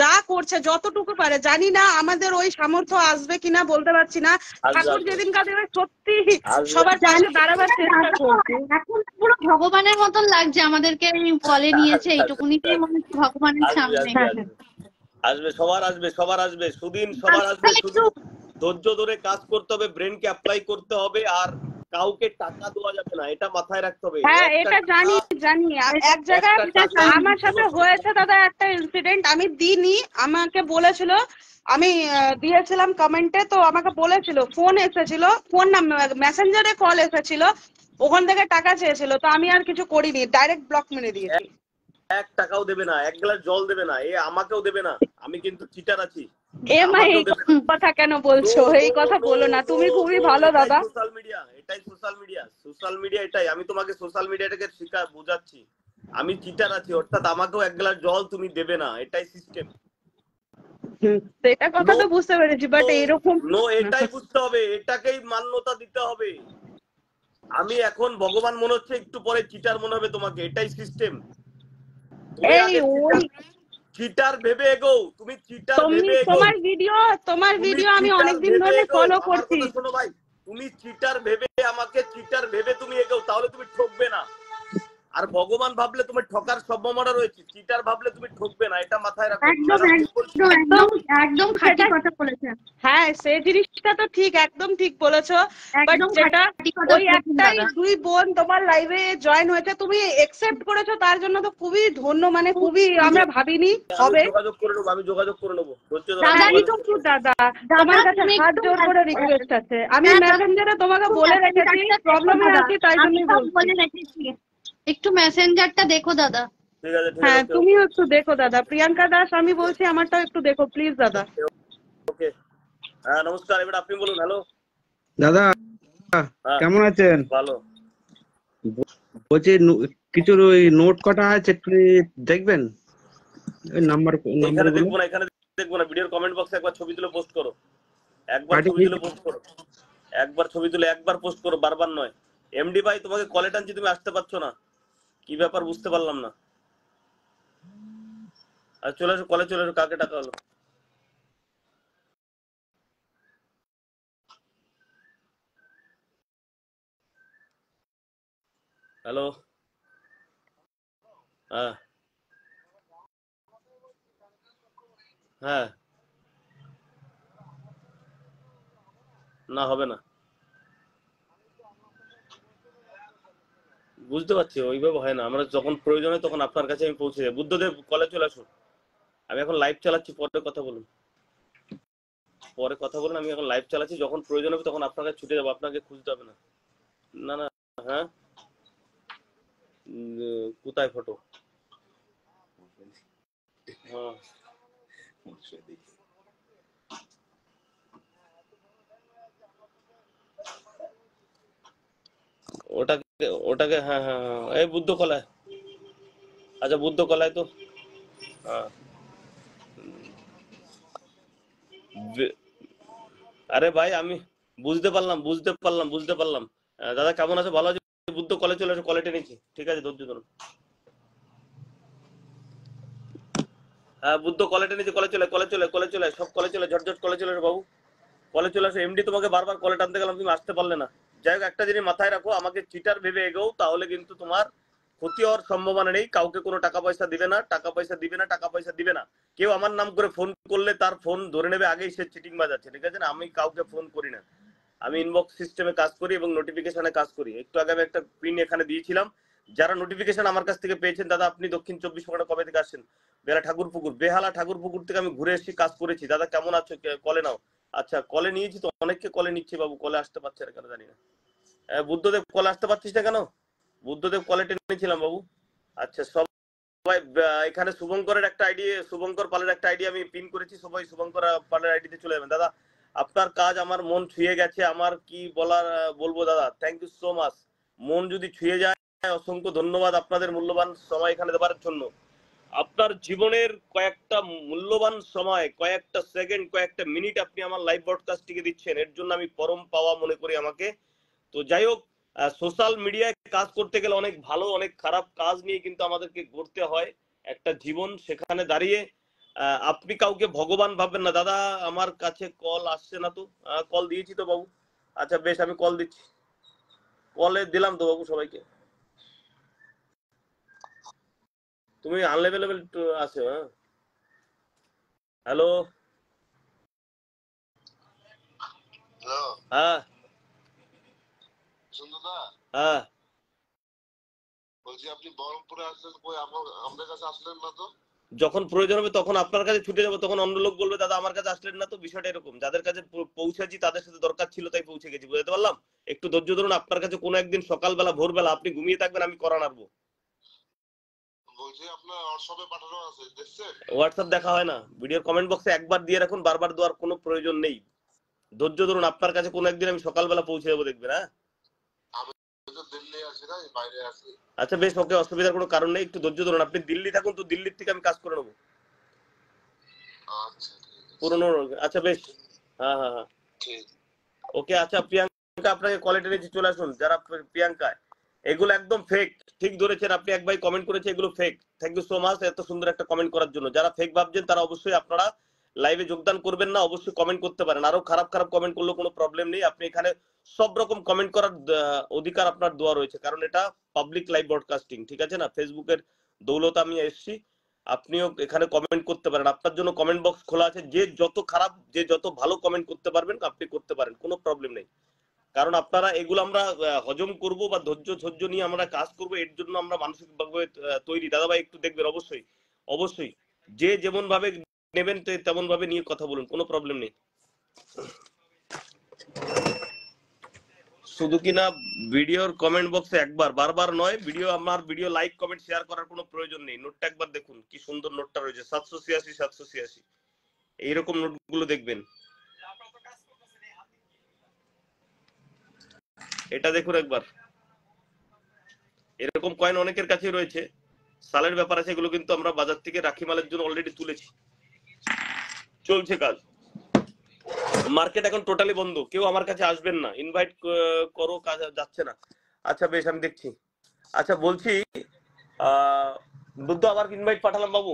যা করছে, যতটুকু পারে, জানি না আমাদের ওই সামর্থ্য আসবে কিনা বলতে পারছি না। ঠাকুর যেদিন কাছে সত্যি সবার পাশে দাঁড়াবার চেষ্টা করছি। এখন পুরো ভগবানের মতন লাগছে আমাদেরকে, বলে নিয়েছে এইটুকুনিতেই মনে হচ্ছে ভগবানের সামনে। আসবে, সবার আসবে সুদিন, সবার আসবে। শুধু ধৈর্য ধরে কাজ করতে হবে, ব্রেনকে অ্যাপ্লাই করতে হবে, আর কাউকে টাকা দেওয়া যাবে না, এটা মাথায় রাখতে হবে। হ্যাঁ এটা জানি। এক জায়গায় আমার সাথে হয়েছে দাদা একটা ইনসিডেন্ট, আমি দিইনি, আমাকে বলেছিল, আমি দিয়েছিলাম কমেন্টে, তো আমাকে বলেছিল, ফোন এসেছিল, ফোন না মেসেঞ্জারে কল এসেছিল, ওখান থেকে টাকা চেয়েছিল, তো আমি আর কিছু করিনি, ডাইরেক্ট ব্লক মেরে দিয়েছি। 1 টাকাও দেবে না, 1 গ্লাস জল দেবে না, আমাকেও দেবে না। আমি কিন্তু চিটার আছি। এই কথা কেন বলছো? এই কথা বলো না, তুমি খুবই ভালো দাদা। সোশ্যাল মিডিয়া এটাই। আমি তোমাকে সোশ্যাল মিডিয়াটাকে বোঝাচ্ছি, আমি চিটার আছি, অর্থাৎ আমাকেও 1 গ্লাস জল তুমি দেবে না, এটাই সিস্টেম। সেটা কথা তো বুঝতে পেরেছি, বাট এরকম এটাই বুঝতে হবে, এটাকেই মান্যতা দিতে হবে। আমি এখন ভগবান মনে হচ্ছে, একটু পরে চিটার মনে হবে তোমাকে, এটাই সিস্টেম। চিটার ভেবে এগো, তুমি চিটার ভেবে এগো। তোমার ভিডিও আমি অনেকদিন ধরে ফলো করছি। শোনো ভাই, তুমি চিটার ভেবে, আমাকে চিটার ভেবে তুমি এগো, তাহলে তুমি ঠকবে না। আর ভগবান ভাবলে তুমি ঠকার সম্ভাবনা রয়েছে, চিটার ভাবলে তুমি ঠকবে না, এটা মাথায় রাখো। একদম খাঁটি কথা বলেছেন। হ্যাঁ সেই জিনিসটা তো ঠিক, একদম ঠিক বলেছো। বাট যেটা ওই একটাই 2 বোন তোমার লাইভে জয়েন হয়েছে, তুমি একসেপ্ট করেছো, তার জন্য তো খুবই ধন্য, মানে খুবই আমরা ভাবিনি হবে। আমি যোগাযোগ করে নেবো। দাদা আমার কাছে হাত জোর করে রিকোয়েস্ট আছে, আমি মেসেঞ্জারে তোমাকে বলে রেখেছি, প্রবলেমে আছি, তাই জন্যই বলে রেখেছি। একটু মেসেঞ্জারটা দেখো দাদা। ঠিক আছে ঠিক আছে, হ্যাঁ ওকে তুমিও একটু দেখো দাদা। প্রিয়াঙ্কা দাস আমি বলছি, আমারটাও একটু দেখো প্লিজ দাদা। ওকে। হ্যাঁ নমস্কার, এবার আপনি বলুন। হ্যালো। দাদা হ্যাঁ কেমন আছেন? ভালো। বলছি কিছু ওই নোট কটা আছে, একটু দেখবেন ওই নাম্বার এখানে গুলো। দেখবো না, এখানে দেখবো না, ভিডিওর কমেন্ট বক্সে একবার ছবি তুলে পোস্ট করো, একবার পার্টি ছবি তুলে পোস্ট করো, একবার ছবি তুলে একবার পোস্ট করো, বারবার নয়। এমডি ভাই তোমাকে কলে টানছি, তুমি আসতে পারছো না, কি ব্যাপার বুঝতে পারলাম না। আর চলে এসো, কলে চলে এসো। কাকে টাকা হলো? হ্যালো। হ্যাঁ হ্যাঁ, না হবে না, বুঝতে পারছি, ওইভাবে হয় না। আমরা যখন প্রয়োজন হয় তখন আপনার কাছে আমি পৌঁছে যাই। বুদ্ধদেব কলে চলে আসুন, আমি এখন লাইভ চালাচ্ছি, পরে কথা বলুন, পরে কথা বলুন। আমি এখন লাইভ চালাচ্ছি, যখন প্রয়োজন হবে তখন আপনার কাছে ছুটে যাবো, আপনাকে খুঁজতে হবে না। না না। হ্যাঁ কোথায় ফটো? হ্যাঁ ওটাকে ওটাকে, হ্যাঁ হ্যাঁ হ্যাঁ, এই বুদ্ধ কলায়। আচ্ছা বুদ্ধ কলায় তো। হ্যাঁ আরে ভাই আমি বুঝতে পারলাম, বুঝতে পারলাম। দাদা কেমন আছে? ভালো আছে? বুদ্ধ কলে চলে এসো, কলে টেনেছি। ঠিক আছে, ধৈর্য ধরুন। হ্যাঁ বুদ্ধ কলে টেনেছি, কলে চলে সব কলে চলে, ঝটঝট কলে চলে এসো বাবু, কলে চলে আসো। এমডি তোমাকে বারবার কলে টানতে গেলাম, তুমি আসতে পারলে না। যাই হোক, একটা জিনিস মাথায় রাখো, আমাকে চিটার ভেবে এগোও, তাহলে কিন্তু তোমার ক্ষতি হওয়ার সম্ভাবনা নেই। কাউকে কোনো টাকা পয়সা দিবে না, টাকা পয়সা দিবে না, টাকা পয়সা দিবে না। কেউ আমার নাম করে ফোন করলে তার ফোন ধরে নেবে আগেই, সে চিটিং বাজাচ্ছে। ঠিক আছে না? আমি কাউকে ফোন করি না, আমি ইনবক্স সিস্টেমে কাজ করি এবং নোটিফিকেশনে কাজ করি। একটু আগে আমি একটা পিন এখানে দিয়েছিলাম, যারা নোটিফিকেশন আমার কাছ থেকে পেয়েছেন, দাদা আপনি দক্ষিণ 24 পরগনা কবে থেকে আসছেন? বেহালা ঠাকুরপুকুর থেকে আমি ঘুরে এসেছি, কাজ করেছি। দাদা কেমন আছো? কলে নাও। আচ্ছা কলে নিয়েছি তো, অনেককে কলে নিচ্ছি বাবু, কলে আসতে পারছে না কেন জানি না। বুদ্ধদেব কলে আসতে পারছিস না কেন? বুদ্ধদেব কলে টেনেছিলাম বাবু। আচ্ছা সবাই এখানে শুভঙ্করের একটা আইডি, শুভঙ্কর পালের একটা আইডি আমি পিন করেছি, সবাই শুভঙ্কর পালের আইডিতে চলে যাবেন। দাদা আপনার কাজ আমার মন ছুঁয়ে গেছে, আমার কি বলার বলবো দাদা, থ্যাংক ইউ সো মাচ। মন যদি ছুঁয়ে যায়, অসংখ্য ধন্যবাদ আপনাদের মূল্যবান সময় এখানে দেওয়ার জন্য। আপনার জীবনের কয়েকটা মূল্যবান সময়, কয়েকটা সেকেন্ড, কয়েকটা মিনিট আপনি আমার লাইভ ব্রডকাস্টটিকে দিচ্ছেন, এর জন্য আমি পরম পাওয়া মনে করি আমাকে। তো যাই হোক, সোশ্যাল মিডিয়ায় কাজ করতে গেলে অনেক ভালো অনেক খারাপ কাজ নিয়ে কিন্তু আমাদেরকে করতে হয় একটা জীবন। সেখানে দাঁড়িয়ে আপনি কাউকে ভগবান ভাববেন না। দাদা আমার কাছে কল আসছে না তো, কল দিয়েছি তো বাবু। আচ্ছা বেশ, আমি কল দিচ্ছি, কলে দিলাম তো বাবু সবাইকে। তুমি আনলেভেলেবেল আছো? হ্যাঁ হ্যালো। হ্যাঁ হ্যাঁ, বলছি আপনি বহরমপুরে আসলেন, কই আমাদের কাছে আসলেন না তো? যখন প্রয়োজন হবে তখন আপনার কাছে ছুটে যাবো, তখন অন্য লোক বলবে দাদা আমার কাছে আসলেন না তো। বিষয়টা এরকম, যাদের কাছে পৌঁছেছি তাদের সাথে দরকার ছিল তাই পৌঁছে গেছি, বুঝতে পারলাম। একটু ধৈর্য ধরুন, আপনার কাছে কোনো একদিন সকালবেলা ভোরবেলা আপনি ঘুমিয়ে থাকবেন, আমি করা নাড়বো। বলছি আপনার হোয়াটসঅ্যাপে পাঠানো আছে, দেখছেন? হোয়াটসঅ্যাপ দেখা হয় না, ভিডিওর কমেন্ট বক্সে একবার দিয়ে রাখুন, বারবার দেওয়ার কোনো প্রয়োজন নেই। ধৈর্য ধরুন, আপনার কাছে কোনো একদিন আমি সকালবেলা পৌঁছে যাবো, দেখবেন। হ্যাঁ আমি তো দিল্লি আছি না, বাইরে আছি। আচ্ছা বেশ, ওকে, অসুবিধার কোনো কারণ নেই, একটু ধৈর্য ধরুন। আপনি দিল্লি থাকুন তো, দিল্লির থেকে আমি কাজ করে নেবো আচ্ছা ঠিক আছে, পুরোনো। আচ্ছা বেশ, হ্যাঁ হ্যাঁ হ্যাঁ ঠিক। ওকে। আচ্ছা প্রিয়াঙ্কা আপনাকে কলে টেনেছি, চলে আসুন। যারা প্রিয়াঙ্কা, এগুলো একদম ফেক। ঠিক ধরেছেন আপনি, এক ভাই কমেন্ট করেছে এগুলো fake. Thank you so much এত সুন্দর একটা কমেন্ট করার জন্য। যারা ফেক ভাবছেন তারা অবশ্যই আপনারা লাইভে যোগদান করবেন না, অবশ্যই কমেন্ট করতে পারেন। আরো খারাপ খারাপ কমেন্ট করলে কোনো প্রবলেম নেই, আপনি এখানে সব রকম কমেন্ট করার অধিকার আপনার দেওয়া রয়েছে, কারণ এটা পাবলিক লাইভ ব্রডকাস্টিং। ঠিক আছে না? ফেসবুকের দৌলত আমি এসেছি, আপনিও এখানে কমেন্ট করতে পারেন, আপনার জন্য কমেন্ট বক্স খোলা আছে। যে যত খারাপ, যে যত ভালো কমেন্ট করতে পারবেন আপনি করতে পারেন, কোনো প্রবলেম নেই। কারণ আপনারা এগুলো আমরা হজম করব বা ধৈর্য নিয়ে আমরা কাজ করব, এর জন্য আমরা মানসিকভাবে তৈরি। দাদা ভাই একটু দেখবেন, অবশ্যই অবশ্যই, যে যেমন ভাবে নেবেন তেমন ভাবে নিয়ে কথা বলুন, কোনো প্রবলেম নেই। শুধু কিনা ভিডিওর কমেন্ট বক্সে একবার, বারবার নয়, আমার ভিডিও লাইক কমেন্ট শেয়ার করার কোনো প্রয়োজন নেই। নোটটা একবার দেখুন, কি সুন্দর নোটটা রয়েছে, 786 786, এইরকম নোটগুলো দেখবেন। এটা দেখুন একবার, এরকম কয়েন অনেকের কাছে রয়েছে। সালের ব্যাপার আছে, এগুলো কিন্তু আমরা বাজার থেকে রাখি মালের জন্য অলরেডি তুলেছি, চলছে কাজ। মার্কেট এখন টোটালি বন্ধ, কেউ আমার কাছে আসবেন না, ইনভাইট করো, কাজ যাচ্ছে না। আচ্ছা বেশ, আমি দেখছি। আচ্ছা বলছি, বুদ্ধ আবার ইনভাইট পাঠালাম বাবু।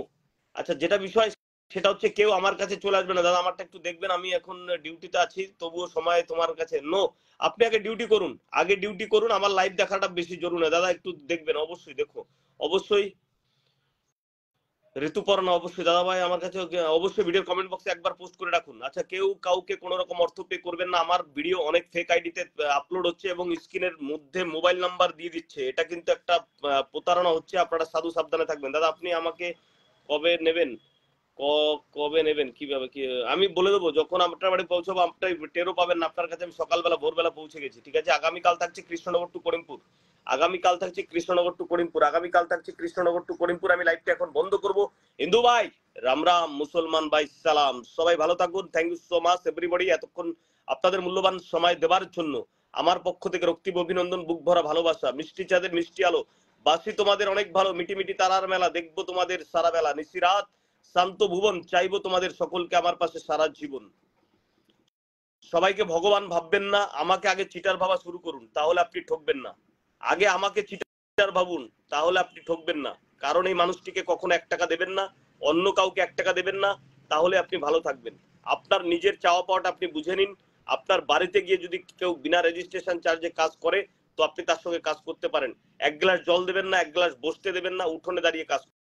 আচ্ছা, যেটা বিষয় সেটা হচ্ছে কেউ আমার কাছে চলে আসবে না। দাদা আমারটা একটু দেখবেন, আমি এখন ডিউটিতে আছি, তবুও সময় তোমার কাছে নো। আপনি আগে ডিউটি করুন, আগে ডিউটি করুন, আমার লাইভ দেখাটা বেশি জরুরি না। দাদা একটু দেখবেন, অবশ্যই দেখো, অবশ্যই। ঋতুপর্ণা, অবশ্যই দাদা ভাই আমার কাছে অবশ্যই ভিডিওর কমেন্ট বক্সে একবার পোস্ট করে রাখুন। আচ্ছা, কেউ কাউকে কোনো রকম অর্থ পে করবেন না। আমার ভিডিও অনেক ফেক আইডিতে আপলোড হচ্ছে এবং স্ক্রিনের মধ্যে মোবাইল নাম্বার দিয়ে দিচ্ছে, এটা কিন্তু একটা প্রতারণা হচ্ছে। আপনারা সাধু সাবধানে থাকবেন। দাদা আপনি আমাকে কবে নেবেন, কবে নেবেন, কিভাবে কি আমি বলে দেবো। যখন আপনার বাড়ি পৌঁছাবো আপনার টেরও পাবেন না। আপনার কাছে আমি সকালবেলা ভোরবেলা পৌঁছে গেছি, ঠিক আছে। আগামীকাল থাকছে কৃষ্ণনগর টু করিমপুর, আগামীকাল থাকছে কৃষ্ণনগর টু করিমপুর, আগামীকাল থাকছে কৃষ্ণনগর টু করিমপুর। আমি লাইভটা এখন বন্ধ করব। হিন্দু ভাই রাম রাম, মুসলমান ভাই সালাম, সবাই ভালো থাকুন। Thank you so much everybody, এতক্ষণ আপনাদের মূল্যবান সময় দেওয়ার জন্য। আমার পক্ষ থেকে রক্তিম অভিনন্দন, বুক ভরা ভালোবাসা। মিষ্টি চাঁদের মিষ্টি আলো, বাসি তোমাদের অনেক ভালো, মিটি মিটি তারার মেলা, দেখবো তোমাদের সারা বেলা, নিশিরাত শান্ত ভুবন, চাইবো তোমাদের সকলকে আমার পাশে সারা জীবন। সবাইকে ভগবান ভাববেন না, আমাকে আগে চিটার ভাবা শুরু করুন, তাহলে আপনি ঠকবেন না। আগে আমাকে চিটার ভাবুন, তাহলে আপনি ঠকবেন না। কারণ এই মানুষটিকে কখনো 1 টাকা দেবেন না, অন্য কাউকে 1 টাকা দেবেন না, তাহলে আপনি ভালো থাকবেন। আপনার নিজের চাওয়া পাওয়াটা আপনি বুঝে নিন। আপনার বাড়িতে গিয়ে যদি কেউ বিনা রেজিস্ট্রেশন চার্জে কাজ করে, তো আপনি তার সঙ্গে কাজ করতে পারেন। 1 গ্লাস জল দেবেন না, 1 গ্লাস বসতে দেবেন না, উঠোনে দাঁড়িয়ে কাজ